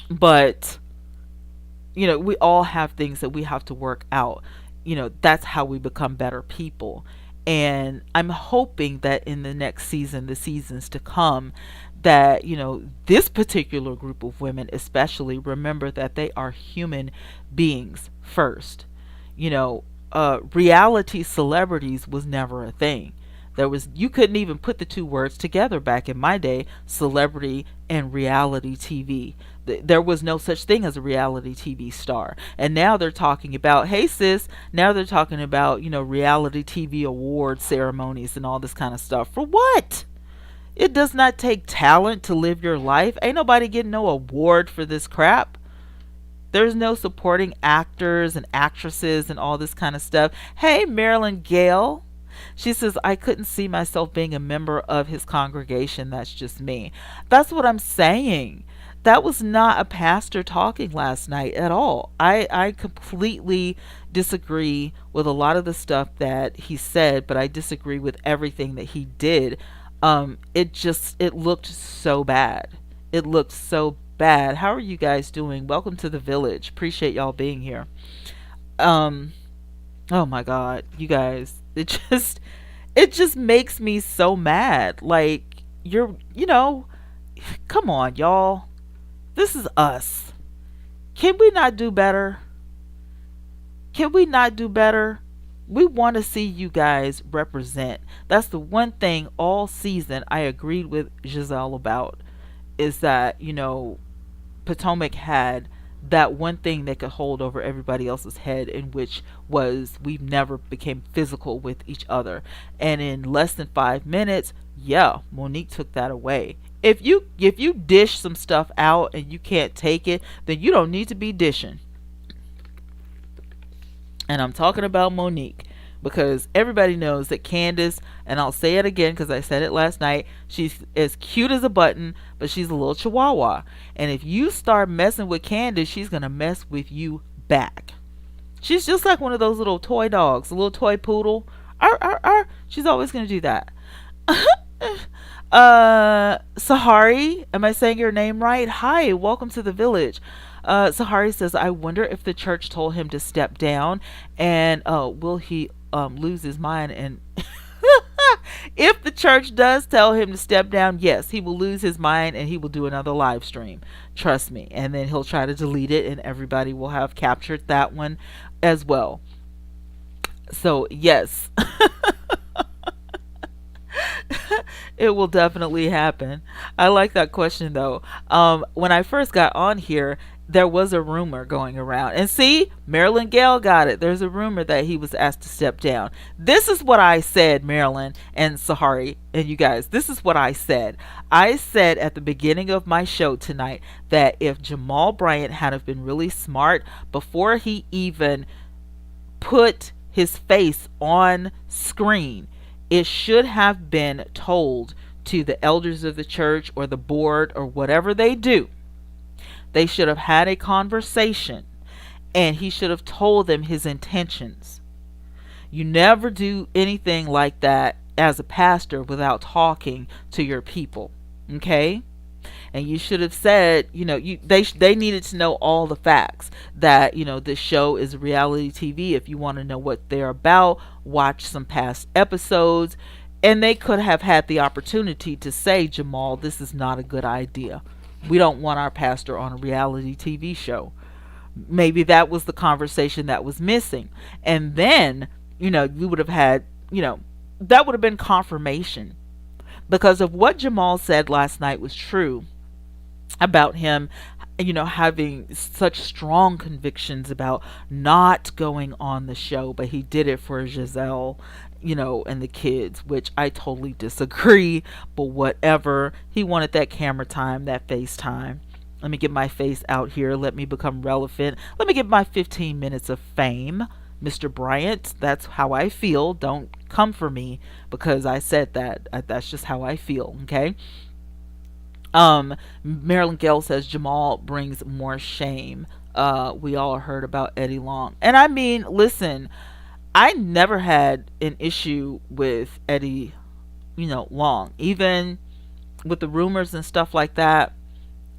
but we all have things that we have to work out. That's how we become better people. And I'm hoping that in the next season, the seasons to come, that, this particular group of women especially remember that they are human beings first. Reality celebrities was never a thing. You couldn't even put the two words together back in my day, celebrity and reality TV. There was no such thing as a reality TV star. And now they're talking about, hey sis, now they're talking about, reality TV award ceremonies and all this kind of stuff. For what? It does not take talent to live your life. Ain't nobody getting no award for this crap. There's no supporting actors and actresses and all this kind of stuff. Hey, Marilyn Gale. She says, I couldn't see myself being a member of his congregation. That's just me. That's what I'm saying. That was not a pastor talking last night at all. I completely disagree with a lot of the stuff that he said, but I disagree with everything that he did. It looked so bad. It looked so bad. How are you guys doing? Welcome to the village. Appreciate y'all being here. Oh my God, you guys, it just makes me so mad. Like, come on, y'all. This is us. Can we not do better? Can we not do better? We want to see you guys represent. That's the one thing all season I agreed with Gizelle about, is that, Potomac had that one thing they could hold over everybody else's head, in which was we never became physical with each other. And in less than 5 minutes, yeah, Monique took that away. If you dish some stuff out and you can't take it, then you don't need to be dishing. And I'm talking about Monique, because everybody knows that Candace, and I'll say it again because I said it last night, she's as cute as a button, but she's a little chihuahua. And if you start messing with Candace, she's going to mess with you back. She's just like one of those little toy dogs, a little toy poodle. Arr, arr, arr. She's always going to do that. Sahari, am I saying your name right? Hi, welcome to the village. Sahari says, I wonder if the church told him to step down, and will he lose his mind? And if the church does tell him to step down, yes, he will lose his mind and he will do another live stream. Trust me. And then he'll try to delete it, and everybody will have captured that one as well. So yes. It will definitely happen. I like that question though. When I first got on here, there was a rumor going around. And see, Marilyn Gale got it. There's a rumor that he was asked to step down. This is what I said, Marilyn and Sahari, and you guys. This is what I said. I said at the beginning of my show tonight that if Jamal Bryant had have been really smart before he even put his face on screen, it should have been told to the elders of the church or the board or whatever they do. They should have had a conversation, and he should have told them his intentions. You never do anything like that as a pastor without talking to your people, okay? And you should have said, they needed to know all the facts, that, this show is reality TV. If you want to know what they're about, watch some past episodes. And they could have had the opportunity to say, Jamal, this is not a good idea. We don't want our pastor on a reality TV show. Maybe that was the conversation that was missing. And then, you would have had, that would have been confirmation. Because of what Jamal said last night was true about him, having such strong convictions about not going on the show, but he did it for Gizelle, and the kids, which I totally disagree, but whatever. He wanted that camera time, that face time. Let me get my face out here. Let me become relevant. Let me get my 15 minutes of fame. Mr. Bryant, that's how I feel. Don't come for me because I said that. That's just how I feel, okay? Marilyn Gale says Jamal brings more shame. We all heard about Eddie Long. And I mean, listen, I never had an issue with Eddie, Long. Even with the rumors and stuff like that,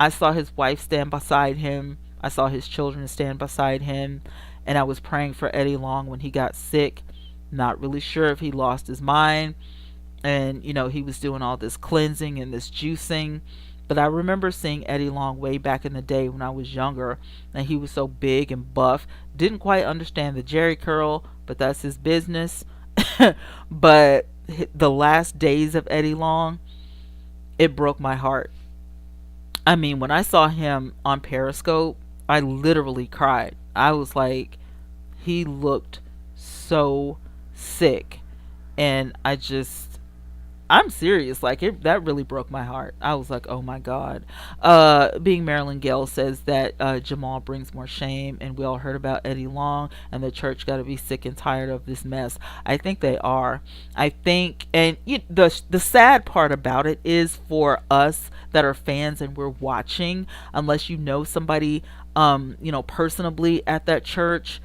I saw his wife stand beside him. I saw his children stand beside him. And I was praying for Eddie Long when he got sick. Not really sure if he lost his mind. And, he was doing all this cleansing and this juicing. But I remember seeing Eddie Long way back in the day when I was younger. And he was so big and buff. Didn't quite understand the Jerry curl, but that's his business. But the last days of Eddie Long, it broke my heart. I mean, when I saw him on Periscope, I literally cried. I was like, he looked so sick. And I'm serious. Like, that really broke my heart. I was like, oh my God. Being Marilyn Gale says that Jamal brings more shame, and we all heard about Eddie Long, and the church got to be sick and tired of this mess. I think they are. I think, and the sad part about it is for us that are fans and we're watching, unless you know somebody, personally at that church,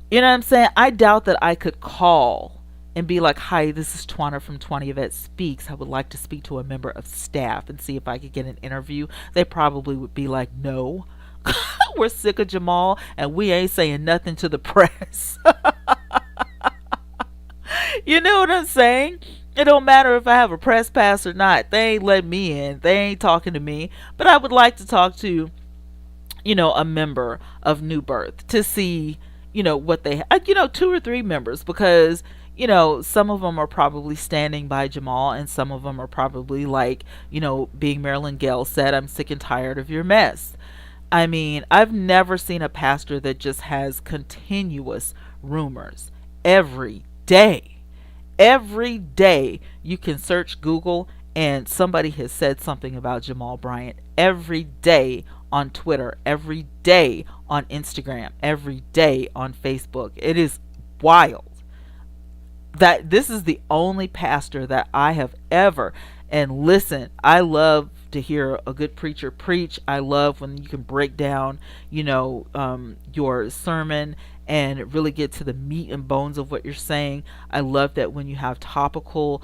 you know what I'm saying? I doubt that I could call and be like, hi, this is Twana from 20 Yvette Speaks. I would like to speak to a member of staff and see if I could get an interview. They probably would be like, no, we're sick of Jamal and we ain't saying nothing to the press. You know what I'm saying? It don't matter if I have a press pass or not. They ain't letting me in. They ain't talking to me. But I would like to talk to, a member of New Birth to see, what they, 2 or 3 members, because some of them are probably standing by Jamal, and some of them are probably like, being Marilyn Gale said, I'm sick and tired of your mess. I mean, I've never seen a pastor that just has continuous rumors every day. Every day you can search Google and somebody has said something about Jamal Bryant. Every day on Twitter, every day on Instagram, every day on Facebook. It is wild that this is the only pastor that I have ever, and listen, I love to hear a good preacher preach. I love when you can break down, your sermon and really get to the meat and bones of what you're saying. I love that when you have topical,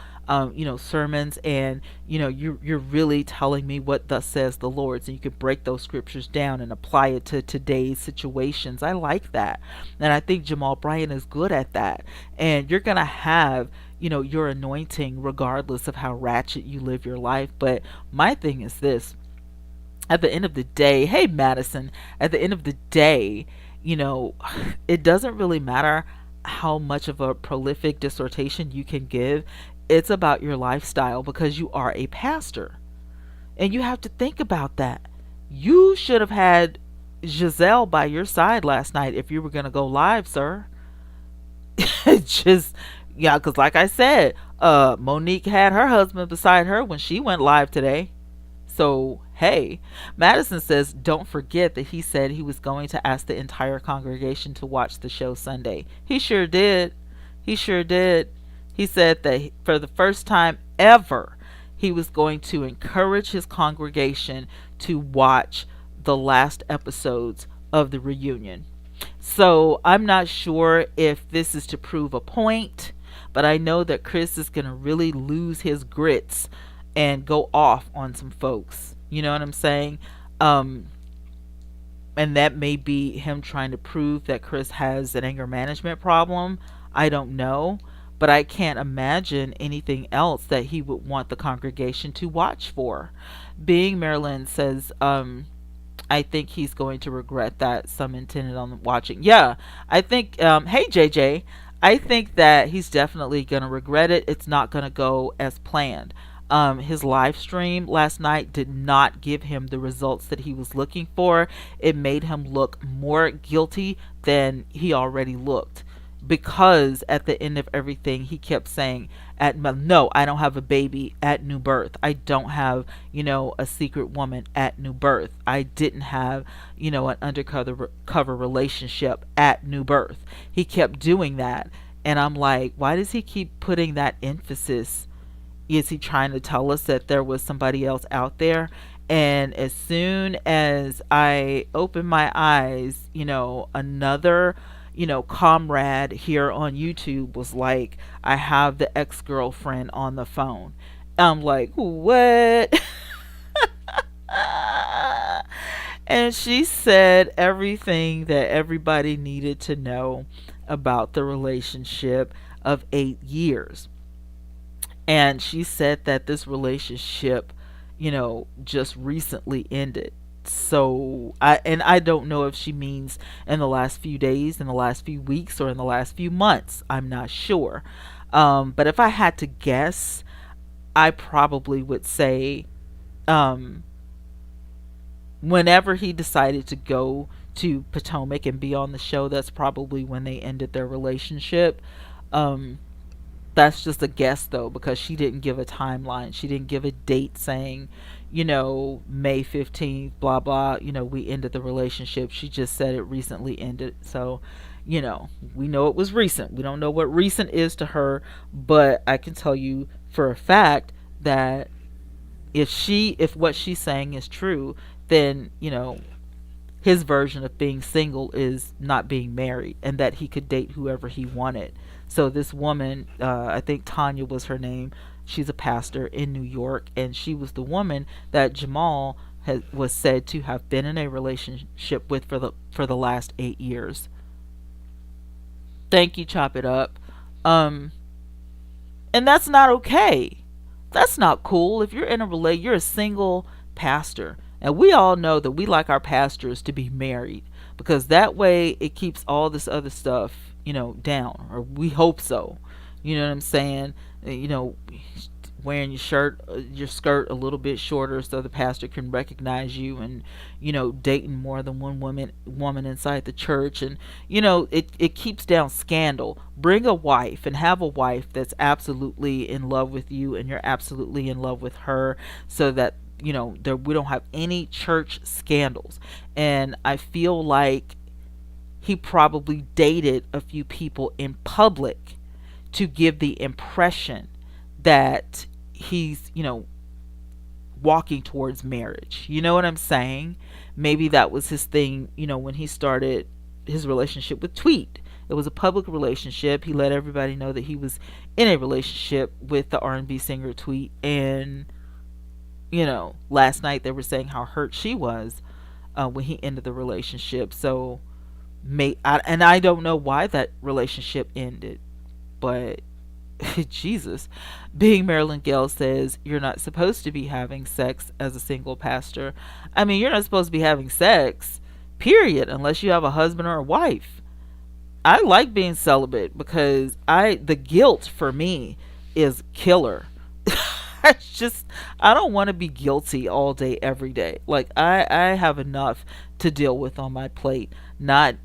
sermons, and you're really telling me what thus says the Lord, so you can break those scriptures down and apply it to today's situations. I like that, and I think Jamal Bryant is good at that. And you're gonna have your anointing regardless of how ratchet you live your life. But my thing is this: at the end of the day, hey Madison, at the end of the day, it doesn't really matter how much of a prolific dissertation you can give. It's about your lifestyle, because you are a pastor. And you have to think about that. You should have had Gizelle by your side last night if you were going to go live, sir. Just, yeah, because like I said, Monique had her husband beside her when she went live today. So, hey, Madison says, don't forget that he said he was going to ask the entire congregation to watch the show Sunday. He sure did. He sure did. He said that for the first time ever, he was going to encourage his congregation to watch the last episodes of the reunion. So I'm not sure if this is to prove a point, but I know that Chris is going to really lose his grits and go off on some folks. You know what I'm saying? And that may be him trying to prove that Chris has an anger management problem. I don't know. But I can't imagine anything else that he would want the congregation to watch for. Being Marilyn says, I think he's going to regret that. Some intended on watching. Yeah, I think, hey JJ, I think that he's definitely going to regret it. It's not going to go as planned. His live stream last night did not give him the results that he was looking for. It made him look more guilty than he already looked, because at the end of everything he kept saying, no, I don't have a baby at new birth. I don't have, a secret woman at new birth. I didn't have, an undercover cover relationship at new birth. He kept doing that. And I'm like, why does he keep putting that emphasis? Is he trying to tell us that there was somebody else out there? And as soon as I open my eyes, another, comrade here on YouTube was like, I have the ex-girlfriend on the phone. I'm like, what? And she said everything that everybody needed to know about the relationship of 8 years. And she said that this relationship, just recently ended. So I don't know if she means in the last few days, in the last few weeks, or in the last few months. I'm not sure. But if I had to guess, I probably would say, um, whenever he decided to go to Potomac and be on the show, that's probably when they ended their relationship. Um, that's just a guess though, because she didn't give a timeline. She didn't give a date saying, May 15th, blah, blah, we ended the relationship. She just said it recently ended. So, we know it was recent. We don't know what recent is to her, but I can tell you for a fact that if what she's saying is true, then, his version of being single is not being married, and that he could date whoever he wanted. So this woman, I think Tanya was her name, she's a pastor in New York, and she was the woman that Jamal was said to have been in a relationship with for the last 8 years. Thank you, Chop It Up. Um, and that's not okay. That's not cool. If you're in a you're a single pastor. And we all know that we like our pastors to be married, because that way it keeps all this other stuff, down, or we hope so. You know what I'm saying? Wearing your skirt a little bit shorter so the pastor can recognize you, and dating more than one woman inside the church, and it keeps down scandal. Bring a wife and have a wife that's absolutely in love with you, and you're absolutely in love with her, so that we don't have any church scandals. And I feel like he probably dated a few people in public to give the impression that he's, walking towards marriage. You know what I'm saying? Maybe that was his thing, when he started his relationship with Tweet. It was a public relationship. He let everybody know that he was in a relationship with the R&B singer Tweet. And, last night they were saying how hurt she was when he ended the relationship. So, and I don't know why that relationship ended, but Jesus. Being Marilyn Gale says, you're not supposed to be having sex as a single pastor. I mean, you're not supposed to be having sex, period, unless you have a husband or a wife. I like being celibate because the guilt for me is killer. I don't want to be guilty all day, every day. Like, I have enough to deal with on my plate.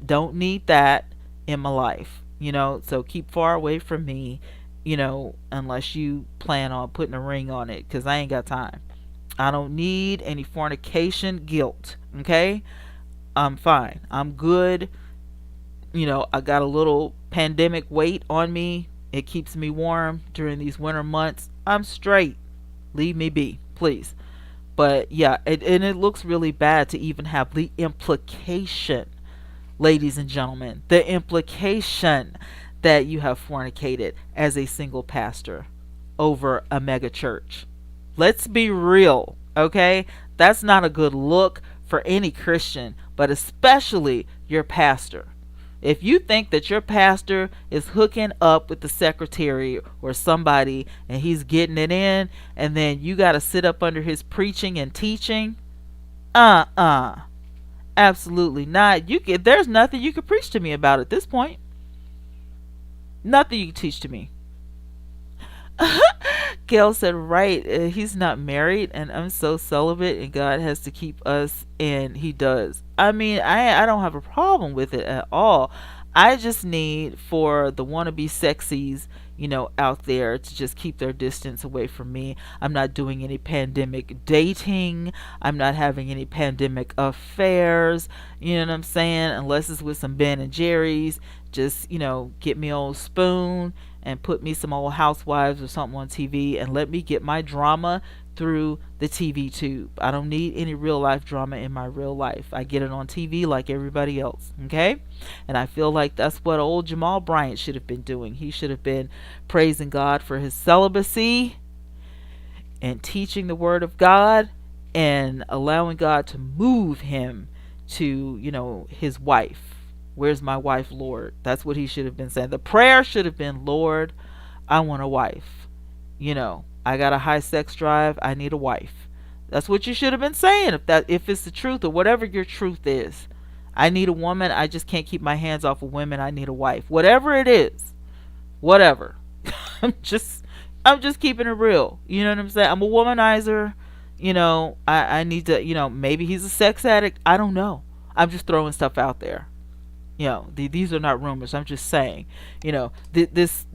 Don't need that in my life, so keep far away from me, unless you plan on putting a ring on it, because I ain't got time. I don't need any fornication guilt. Okay, I'm fine, I'm good. I got a little pandemic weight on me. It keeps me warm during these winter months. I'm straight. Leave me be, please. But yeah, and it looks really bad to even have the implication, ladies and gentlemen, the implication that you have fornicated as a single pastor over a mega church. Let's be real, okay? That's not a good look for any Christian, but especially your pastor. If you think that your pastor is hooking up with the secretary or somebody and he's getting it in, and then you got to sit up under his preaching and teaching, absolutely not. There's nothing you can preach to me about at this point. Nothing you can teach to me. Gail said, right, he's not married, and I'm so celibate, and God has to keep us, and he does. I mean, I don't have a problem with it at all. I just need for the wannabe sexies, out there to just keep their distance away from me. I'm not doing any pandemic dating. I'm not having any pandemic affairs. You know what I'm saying? Unless it's with some Ben and Jerry's. Just, get me old spoon and put me some old housewives or something on TV and let me get my drama through the TV tube. I don't need any real life drama in my real life. I get it on TV like everybody else. Okay? And I feel like that's what old Jamal Bryant should have been doing. He should have been praising God for his celibacy and teaching the word of God and allowing God to move him to, his wife. Where's my wife, Lord? That's what he should have been saying. The prayer should have been, Lord, I want a wife. I got a high sex drive. I need a wife. That's what you should have been saying if it's the truth or whatever your truth is. I need a woman. I just can't keep my hands off of women. I need a wife. Whatever it is. Whatever. I'm just keeping it real. You know what I'm saying? I'm a womanizer. I need to, maybe he's a sex addict. I don't know. I'm just throwing stuff out there. These are not rumors. I'm just saying, this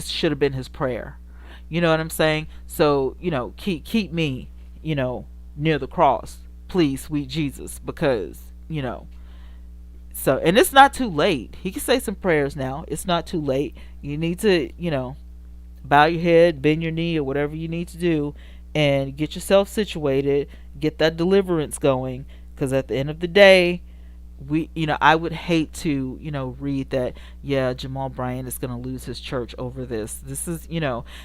should have been his prayer. You know what I'm saying? So, keep me, near the cross, please, sweet Jesus, because, so, and it's not too late. He can say some prayers now. It's not too late. You need to, bow your head, bend your knee, or whatever you need to do, and get yourself situated, get that deliverance going, because at the end of the day, I would hate to, read that, yeah, Jamal Bryant is going to lose his church over this. This is,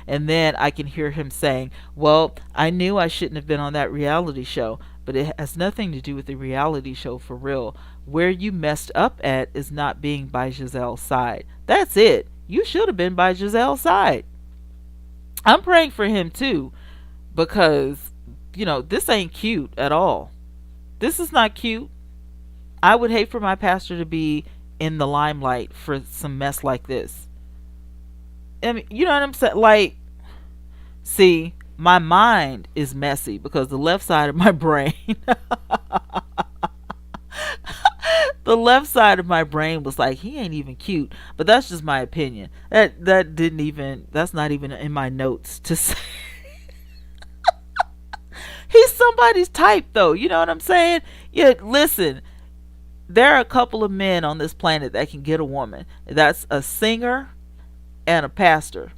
and then I can hear him saying, well, I knew I shouldn't have been on that reality show, but it has nothing to do with the reality show for real. Where you messed up at is not being by Gizelle's side. That's it. You should have been by Gizelle's side. I'm praying for him too, because, this ain't cute at all. This is not cute. I would hate for my pastor to be in the limelight for some mess like this. I mean, you know what I'm saying? Like, see, my mind is messy because the left side of my brain, the left side of my brain was like, he ain't even cute. But that's just my opinion. That's not even in my notes to say. He's somebody's type though. You know what I'm saying? Yeah, listen. There are a couple of men on this planet that can get a woman. That's a singer and a pastor.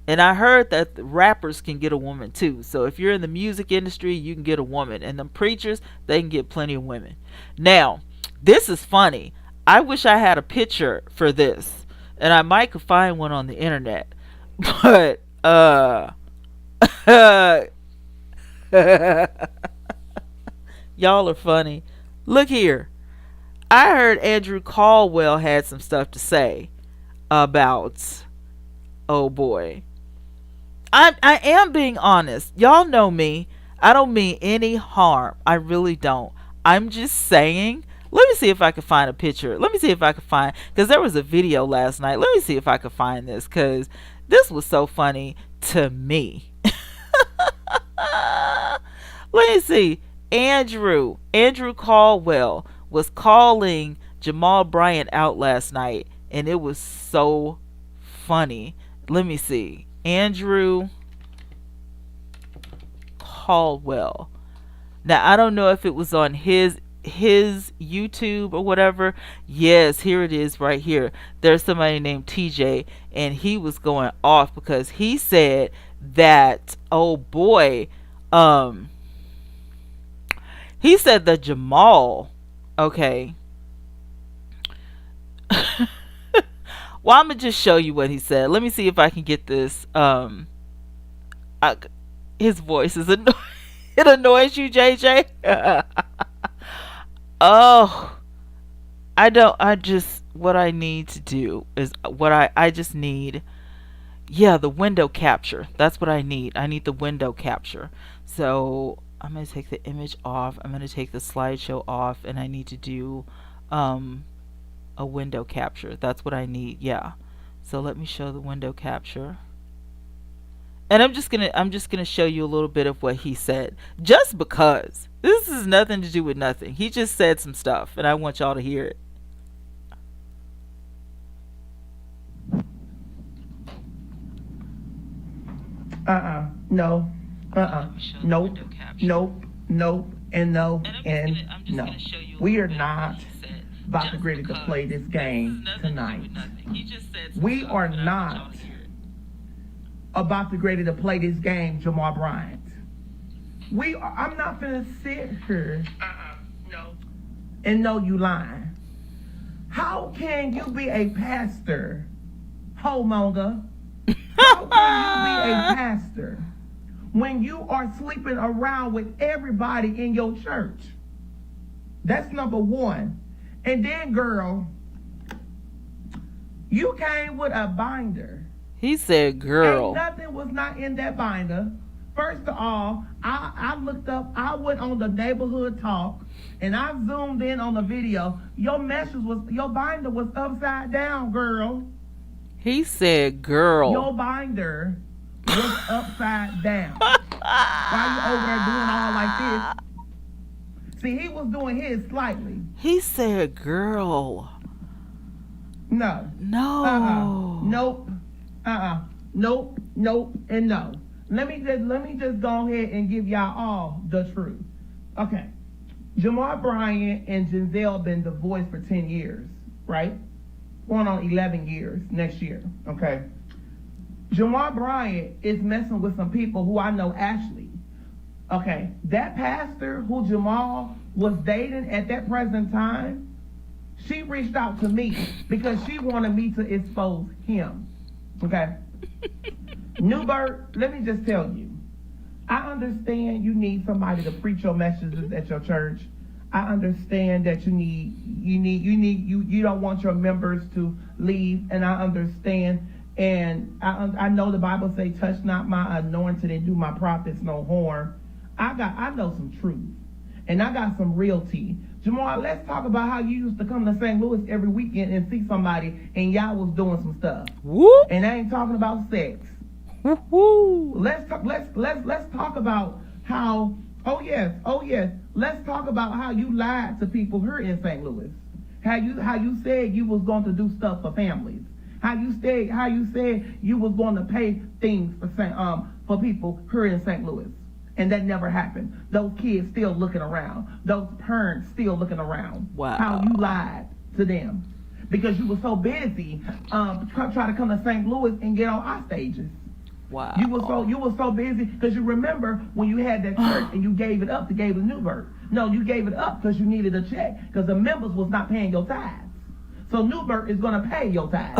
And I heard that the rappers can get a woman too. So if you're in the music industry, you can get a woman. And them preachers, they can get plenty of women. Now, this is funny. I wish I had a picture for this. And I might could find one on the internet. But, y'all are funny. Look here. I heard Andrew Caldwell had some stuff to say about, oh boy. I am being honest. Y'all know me. I don't mean any harm. I really don't. I'm just saying. Let me see if I can find a picture. Let me see if I can find, because there was a video last night. Let me see if I can find this, because this was so funny to me. Let me see. Andrew Caldwell was calling Jamal Bryant out last night, and it was so funny. Let me see. Andrew Caldwell. Now, I don't know if it was on his YouTube or whatever. Yes, here it is right here. There's somebody named TJ, and he was going off because he said that, oh boy, he said that Jamal, okay. Well, I'm gonna just show you what he said. Let me see if I can get this. His voice is it annoys you, JJ? Oh, what I need to do is I just need, yeah, the window capture. That's what I need. I need the window capture. So I'm going to take the image off. I'm going to take the slideshow off, and I need to do a window capture. That's what I need. Yeah. So let me show the window capture. And I'm just gonna show you a little bit of what he said, just because this has nothing to do with nothing. He just said some stuff, and I want y'all to hear it. No. Nope. Nope. Nope. And no. And no. We are not about to ready to play this game tonight. We are not about to ready to play this game, Jamal Bryant. I'm not gonna sit here no. And know you lying. How can you be a pastor, homonger? How can you be a pastor when you are sleeping around with everybody in your church? That's number one. And then, girl, you came with a binder. He said, girl. And nothing was not in that binder. First of all, I looked up, I went on the neighborhood talk, and I zoomed in on the video. Your binder was upside down, girl. He said, girl. Your binder was upside down. Why you over there doing all like this? See, he was doing his slightly. He said, girl. No. No. Nope. Nope. Nope. And no. Let me just go ahead and give y'all all the truth. Okay. Jamal Bryant and Gizelle been divorced for 10 years, right? Going on 11 years next year, okay? Jamal Bryant is messing with some people who I know Ashley. Okay, that pastor who Jamal was dating at that present time, she reached out to me because she wanted me to expose him, okay? Newbert, let me just tell you, I understand you need somebody to preach your messages at your church. I understand that you don't want your members to leave, and I understand, and I know the Bible say, touch not my anointed and do my prophets no harm. I know some truth, and I got some realty. Jamal, let's talk about how you used to come to St. Louis every weekend and see somebody, and y'all was doing some stuff. Whoop. And I ain't talking about sex. Woo-hoo. Let's talk about how. Oh yes. Let's talk about how you lied to people here in St. Louis. How you said you was going to do stuff for families. How you said you was going to pay things for people here in St. Louis, and that never happened. Those kids still looking around. Those parents still looking around. Wow. How you lied to them because you were so busy trying to come to St. Louis and get on our stages. Wow. You were so busy because you remember when you had that church and you gave it up to Gabe Newbert. No, you gave it up because you needed a check because the members was not paying your tithes. So Newbert is going to pay your tithes.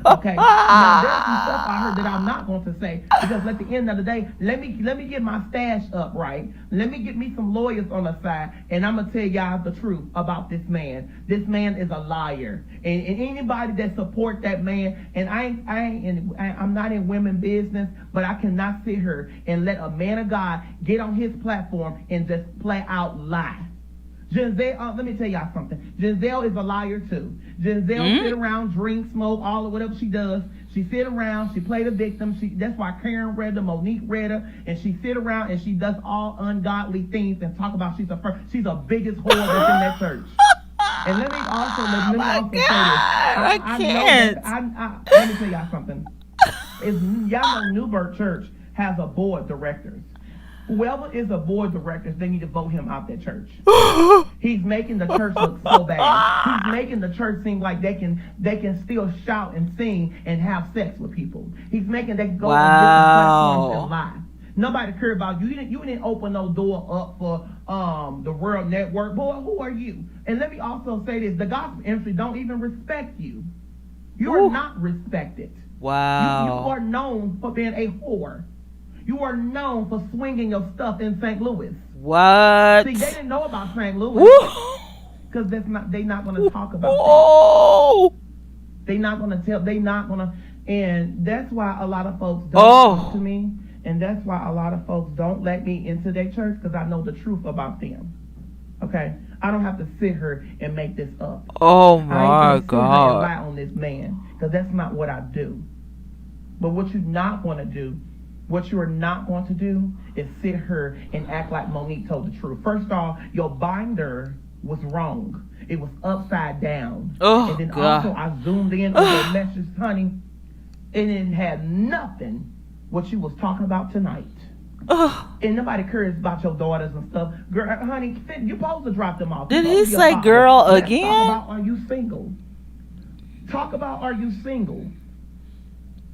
Okay. Now there's some stuff I heard that I'm not going to say because at the end of the day, let me get my stash up right. Let me get me some lawyers on the side, and I'm gonna tell y'all the truth about this man. This man is a liar, and anybody that support that man, and I'm not in women business, but I cannot sit here and let a man of God get on his platform and just play out lie. Gizelle, let me tell y'all something. Gizelle is a liar too. Gizelle sit around, drink, smoke, all of whatever she does. She sit around, she play the victim. That's why Keren read her, Monique read her, and she sit around and she does all ungodly things and talk about she's a biggest whore that's in that church. And let me also say this. I can't. Let me tell y'all something. Y'all know Newbert Church has a board of directors. Whoever is a board of directors, they need to vote him out that church. He's making the church look so bad. He's making the church seem like they can still shout and sing and have sex with people. He's making they go on different platforms and lie. Nobody care about you. You didn't open no door up for the World Network. Boy, who are you? And let me also say this: the gospel industry don't even respect you. You are not respected. Wow. You are known for being a whore. You are known for swinging your stuff in St. Louis. What? See, they didn't know about St. Louis because they're not going to talk about that. They're not going to tell. They're not going to, and that's why a lot of folks don't talk to me, and that's why a lot of folks don't let me into their church because I know the truth about them. Okay, I don't have to sit here and make this up. Oh my I ain't gonna God! lie on this man because that's not what I do. But what you're not going to do. What you are not going to do is sit here and act like Monique told the truth. First off, your binder was wrong. It was upside down. And then also I zoomed in on your message, honey, and it had nothing what you was talking about tonight. Ugh. And nobody cares about your daughters and stuff. Girl, honey, you're supposed to drop them off. Did he say girl again? Talk about, are you single? Talk about, are you single?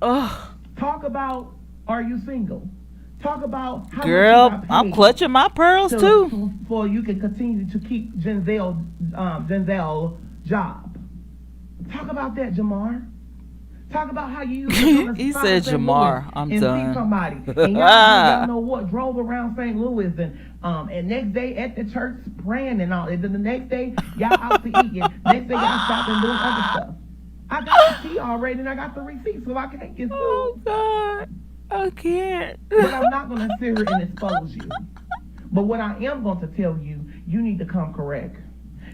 Ugh. Talk about, are you single? Talk about how girl, much you got paid I'm clutching my pearls too. For you can continue to keep Gizelle job. Talk about that, Jamar. Talk about how you used He said Jamar. I'm and done. see somebody. And y'all know what? Drove around St. Louis and next day at the church praying and all. And then the next day y'all out to eat. And next day y'all stop and doing other stuff. I got the tea already and I got the receipt, so I can't get sued. Oh God, I can't. But I'm not going to sit here and expose you. But what I am going to tell you, you need to come correct.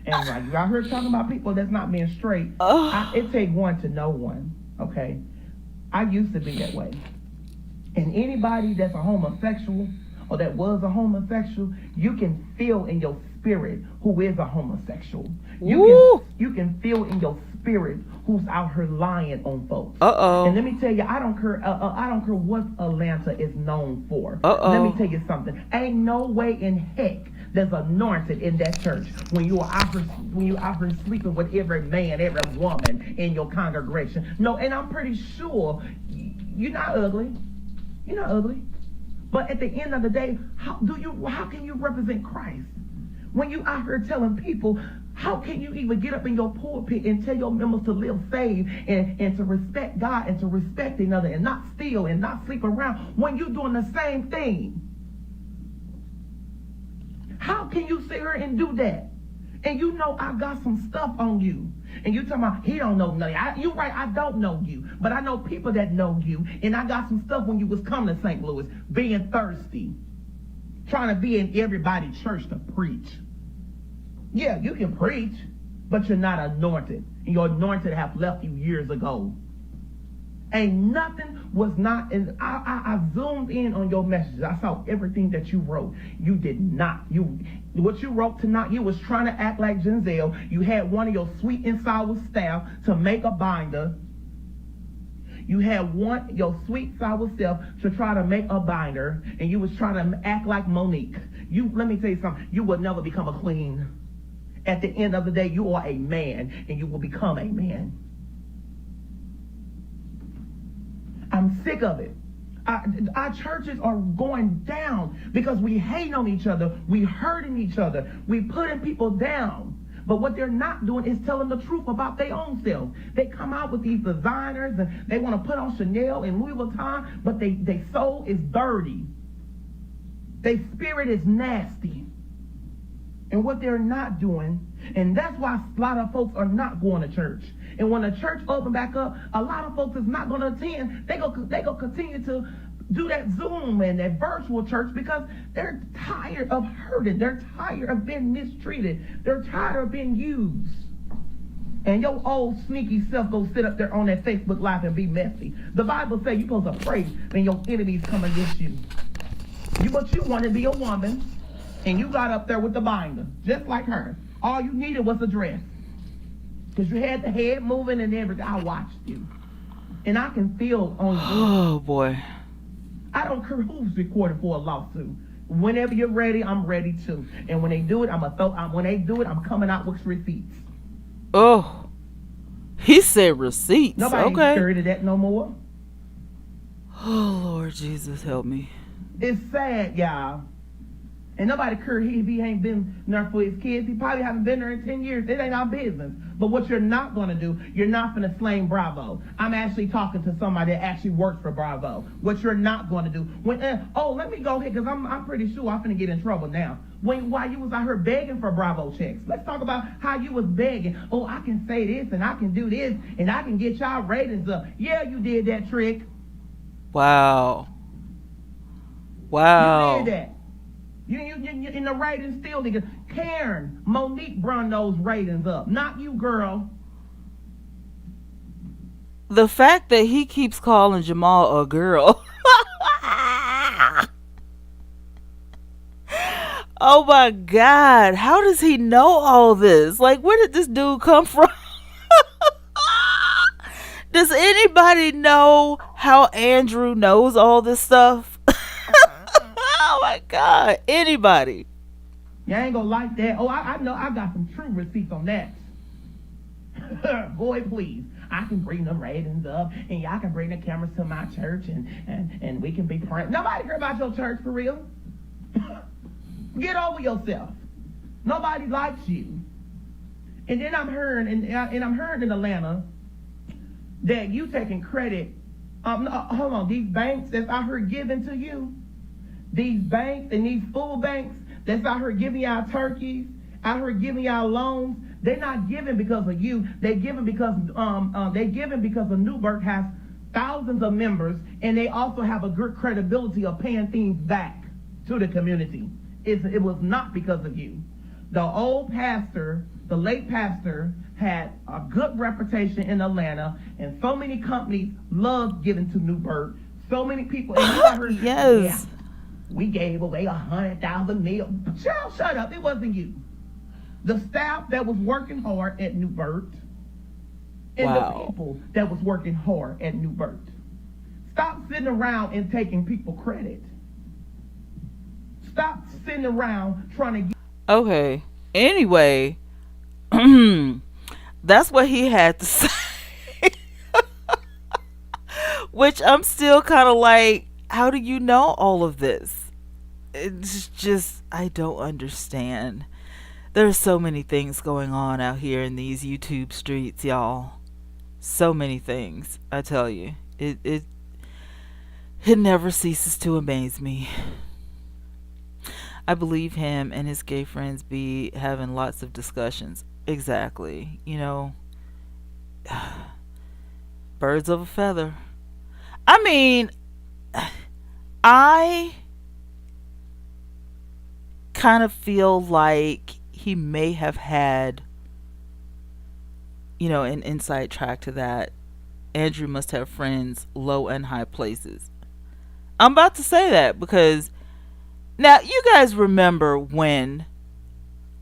And like you out here talking about people that's not being straight, it take one to know one. Okay, I used to be that way. And anybody that's a homosexual or that was a homosexual, you can feel in your spirit who is a homosexual. You can feel in your spirit who's out here lying on folks. And let me tell you, I don't care. I don't care what Atlanta is known for. Let me tell you something. Ain't no way in heck there's anointed in that church when you are out here sleeping with every man, every woman in your congregation. No, and I'm pretty sure you're not ugly. You're not ugly. But at the end of the day, how can you represent Christ when you out here telling people? How can you even get up in your pulpit and tell your members to live saved and to respect God and to respect another and not steal and not sleep around when you're doing the same thing? How can you sit here and do that? And you know I got some stuff on you. And you talking about, he don't know nothing. You're right, I don't know you. But I know people that know you. And I got some stuff when you was coming to St. Louis, being thirsty. Trying to be in everybody's church to preach. Yeah, you can preach, but you're not anointed. And your anointed have left you years ago. Ain't nothing was not, and I zoomed in on your messages. I saw everything that you wrote. You did not. What you wrote tonight, you was trying to act like Gizelle. You had one of your sweet and sour staff to make a binder. You had your sweet sour self to try to make a binder, and you was trying to act like Monique. Let me tell you something. You will never become a queen. At the end of the day, you are a man, and you will become a man. I'm sick of it. Our churches are going down because we hate on each other. We hurting each other. We putting people down. But what they're not doing is telling the truth about their own selves. They come out with these designers and they want to put on Chanel and Louis Vuitton, but their soul is dirty. Their spirit is nasty. And what they're not doing, and that's why a lot of folks are not going to church. And when the church open back up, a lot of folks is not going to attend. They go continue to do that Zoom and that virtual church because they're tired of hurting. They're tired of being mistreated. They're tired of being used. And your old sneaky self go sit up there on that Facebook Live and be messy. The Bible says you're supposed to pray when your enemies come against you. But you want to be a woman, and you got up there with the binder, just like her. All you needed was a dress. Because you had the head moving and everything. I watched you. And I can feel on you. Oh, boy. I don't care who's recorded for a lawsuit. Whenever you're ready, I'm ready too. And when they do it, I'm coming out with receipts. Oh. He said receipts. Nobody's scared of that no more. Oh, Lord Jesus, help me. It's sad, y'all. And nobody cares if he ain't been there for his kids. He probably haven't been there in 10 years. It ain't our business. But what you're not going to do, you're not going to flame Bravo. I'm actually talking to somebody that actually works for Bravo. What you're not going to do. Let me go ahead, because I'm pretty sure I'm going to get in trouble now. While you was out here begging for Bravo checks. Let's talk about how you was begging. Oh, I can say this, and I can do this, and I can get y'all ratings up. Yeah, you did that trick. Wow. You did that. You in the ratings still, nigga. Keren, Monique brung those ratings up, not you, girl. The fact that he keeps calling Jamal a girl. Oh my God. How does he know all this? Like, where did this dude come from? Does anybody know how Andrew knows all this stuff? Oh my God. Anybody? You ain't gonna like that. Oh, I know I got some true receipts on that. Boy, please. I can bring them ratings up, and y'all can bring the cameras to my church, and we can be friends. Nobody care about your church for real. Get over yourself. Nobody likes you. And then I'm hearing, and I'm hearing in Atlanta that you taking credit. No, hold on, these banks that's out here giving to you, these banks and these food banks that's out here giving y'all turkeys, out here giving y'all loans. They're not giving because of you. They're giving because of Newburgh has thousands of members, and they also have a good credibility of paying things back to the community. It was not because of you. The old pastor, the late pastor, had a good reputation in Atlanta, and so many companies loved giving to Newburgh. So many people. And you heard, Yes. yeah, we gave away 100,000 meals. Child, shut up. It wasn't you. The staff that was working hard at Newburgh, and the Wow. people that was working hard at Newburgh. Stop sitting around and taking people credit. Stop sitting around trying to get. Okay. Anyway, that's what he had to say. Which I'm still kind of like, how do you know all of this? It's just, I don't understand. There's so many things going on out here in these YouTube streets, y'all. So many things, I tell you. It never ceases to amaze me. I believe him and his gay friends be having lots of discussions. Exactly. Birds of a feather. I mean, I kind of feel like he may have had, an inside track to that. Andrew must have friends low and high places. I'm about to say that because now you guys remember when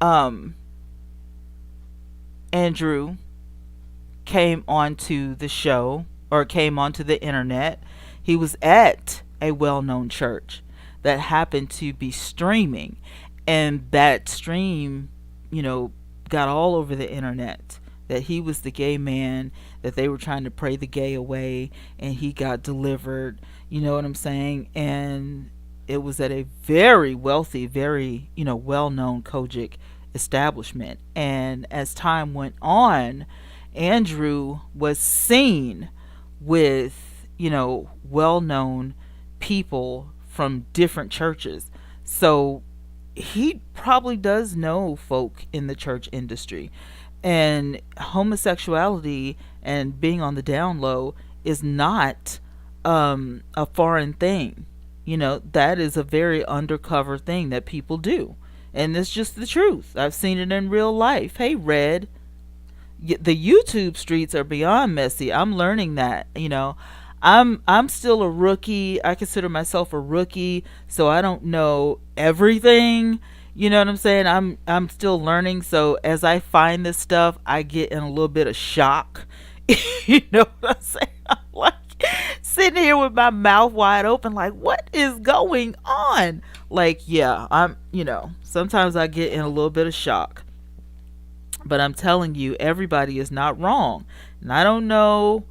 um Andrew came onto the show or came onto the internet. He was at a well-known church that happened to be streaming, and that stream, got all over the internet that he was the gay man, that they were trying to pray the gay away, and he got delivered. You know what I'm saying? And it was at a very wealthy, very, well-known Kojic establishment. And as time went on, Andrew was seen with, well-known people from different churches. So he probably does know folk in the church industry. And homosexuality and being on the down low is not a foreign thing. That is a very undercover thing that people do. And it's just the truth. I've seen it in real life. Hey, Red, the YouTube streets are beyond messy. I'm learning that, I'm still a rookie. I consider myself a rookie, so I don't know everything. You know what I'm saying? I'm still learning. So as I find this stuff, I get in a little bit of shock. You know what I'm saying? I'm like sitting here with my mouth wide open, like, what is going on? Like, yeah, sometimes I get in a little bit of shock. But I'm telling you, everybody is not wrong. And I don't know,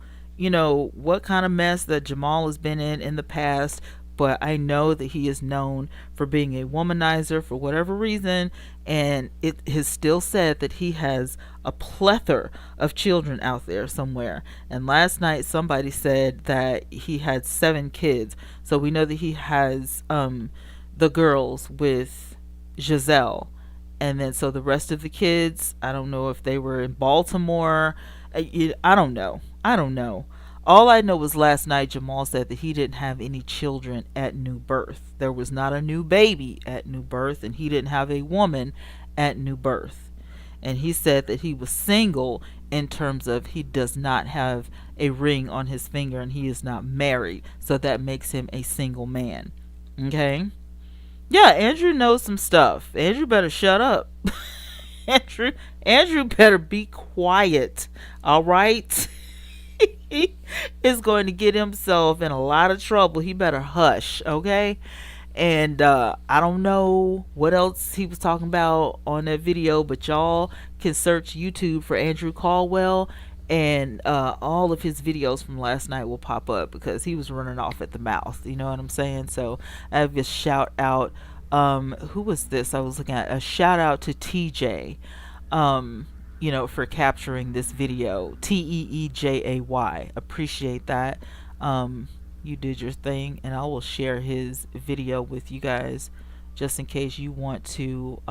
what kind of mess that Jamal has been in the past, but I know that he is known for being a womanizer for whatever reason, and it is still said that he has a plethora of children out there somewhere. And last night somebody said that he had 7 kids, so we know that he has the girls with Gizelle, and then so the rest of the kids, I don't know if they were in Baltimore. I don't know. All I know was last night Jamal said that he didn't have any children at new birth. There was not a new baby at new birth, and he didn't have a woman at new birth. And he said that he was single in terms of he does not have a ring on his finger and he is not married. So that makes him a single man. Okay? Yeah, Andrew knows some stuff. Andrew better shut up. Andrew better be quiet. All right? He is going to get himself in a lot of trouble. He better hush, okay? And I don't know what else he was talking about on that video, but y'all can search YouTube for Andrew Caldwell, and all of his videos from last night will pop up because he was running off at the mouth. You know what I'm saying? So I have a shout out. Who was this? I was looking at a shout out to TJ. For capturing this video. TEEJAY. Appreciate that. You did your thing, and I will share his video with you guys just in case you want to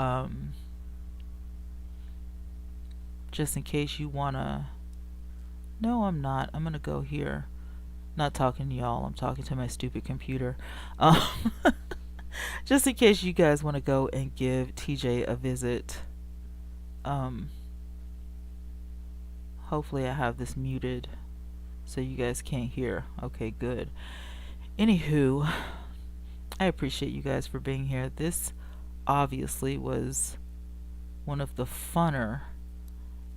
no, I'm not. I'm gonna go here. Not talking to y'all, I'm talking to my stupid computer. um, just in case you guys want to go and give TJ a visit. Hopefully I have this muted so you guys can't hear. Okay, good. Anywho, I appreciate you guys for being here. This obviously was one of the funner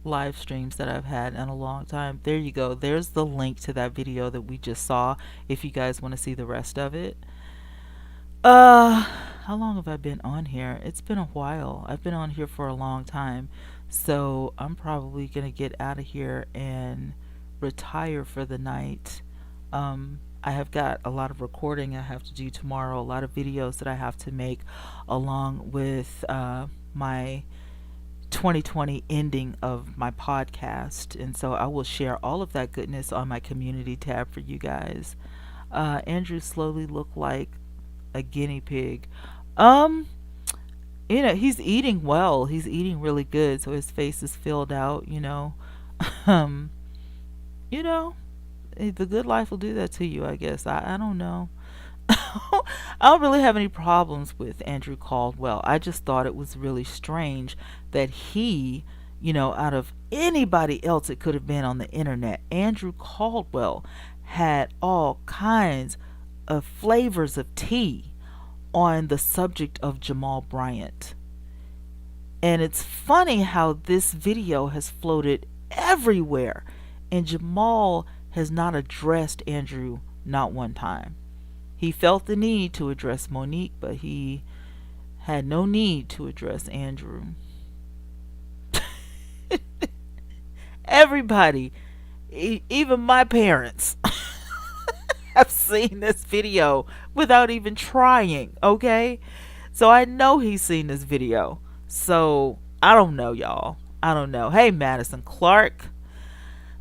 live streams that I've had in a long time. There you go. There's the link to that video that we just saw if you guys want to see the rest of it. How long have I been on here? It's been a while. I've been on here for a long time. So I'm probably going to get out of here and retire for the night. I have got a lot of recording I have to do tomorrow, a lot of videos that I have to make, along with my 2020 ending of my podcast. And so I will share all of that goodness on my community tab for you guys. Andrew slowly looked like a guinea pig. He's eating well. He's eating really good, so his face is filled out, um, the good life will do that to you, I guess. I don't know. I don't really have any problems with Andrew Caldwell. I just thought it was really strange that he, out of anybody else it could have been on the internet, Andrew Caldwell had all kinds of flavors of tea on the subject of Jamal Bryant. And it's funny how this video has floated everywhere, and Jamal has not addressed Andrew not one time. He felt the need to address Monique, but he had no need to address Andrew. Everybody, even my parents, have seen this video without even trying, okay? So I know he's seen this video. So I don't know, y'all. I don't know. Hey, Madison Clark.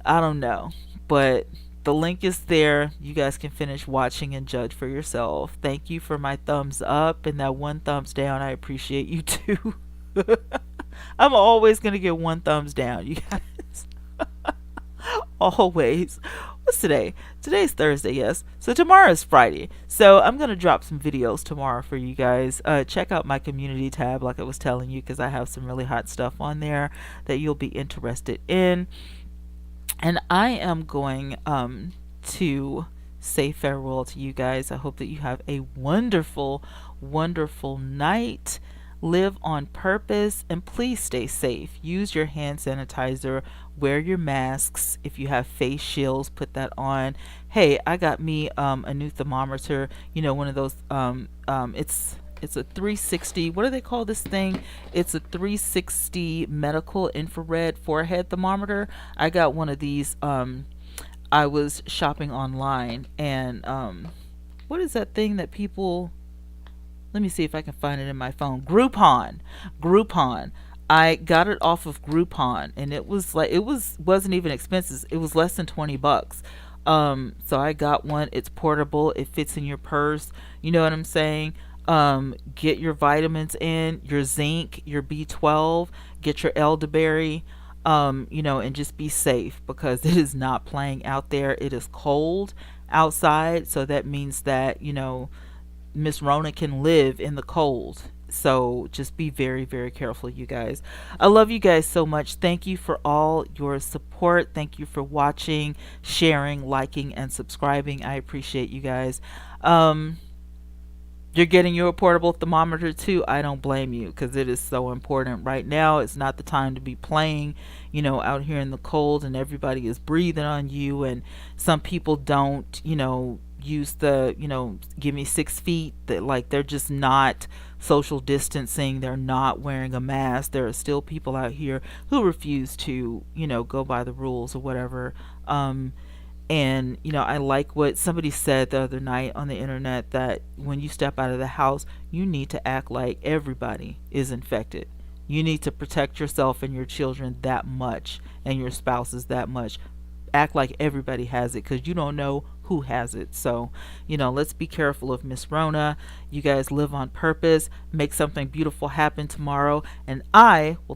I don't know. But the link is there. You guys can finish watching and judge for yourself. Thank you for my thumbs up and that one thumbs down. I appreciate you too. I'm always going to get one thumbs down, you guys. Always. What's today? Today's Thursday, yes. So tomorrow is Friday. So I'm going to drop some videos tomorrow for you guys. Check out my community tab like I was telling you, because I have some really hot stuff on there that you'll be interested in. And I am going to say farewell to you guys. I hope that you have a wonderful, wonderful night. Live on purpose, and please stay safe. Use your hand sanitizer. Wear your masks. If you have face shields, put that on. Hey, I got me a new thermometer. One of those. It's a 360. What do they call this thing? It's a 360 medical infrared forehead thermometer. I got one of these. I was shopping online, and what is that thing that people? Let me see if I can find it in my phone. Groupon. I got it off of Groupon, and it wasn't even expensive. It was less than $20. So I got one. It's portable. It fits in your purse. You know what I'm saying? Get your vitamins in, your zinc, your B12, get your elderberry, and just be safe, because it is not playing out there. It is cold outside, so that means that, Miss Rona can live in the cold. So just be very, very careful, you guys. I love you guys so much. Thank you for all your support. Thank you for watching, sharing, liking, and subscribing. I appreciate you guys. You're getting your portable thermometer too. I don't blame you because it is so important. Right now, it's not the time to be playing, out here in the cold and everybody is breathing on you. And some people don't, use the, give me 6 feet. That like they're just not social distancing. They're not wearing a mask. There are still people out here who refuse to, go by the rules or whatever. And, I like what somebody said the other night on the internet that when you step out of the house, you need to act like everybody is infected. You need to protect yourself and your children that much and your spouses that much. Act like everybody has it because you don't know who has it. So, let's be careful of Miss Rona. You guys live on purpose. Make something beautiful happen tomorrow. And I will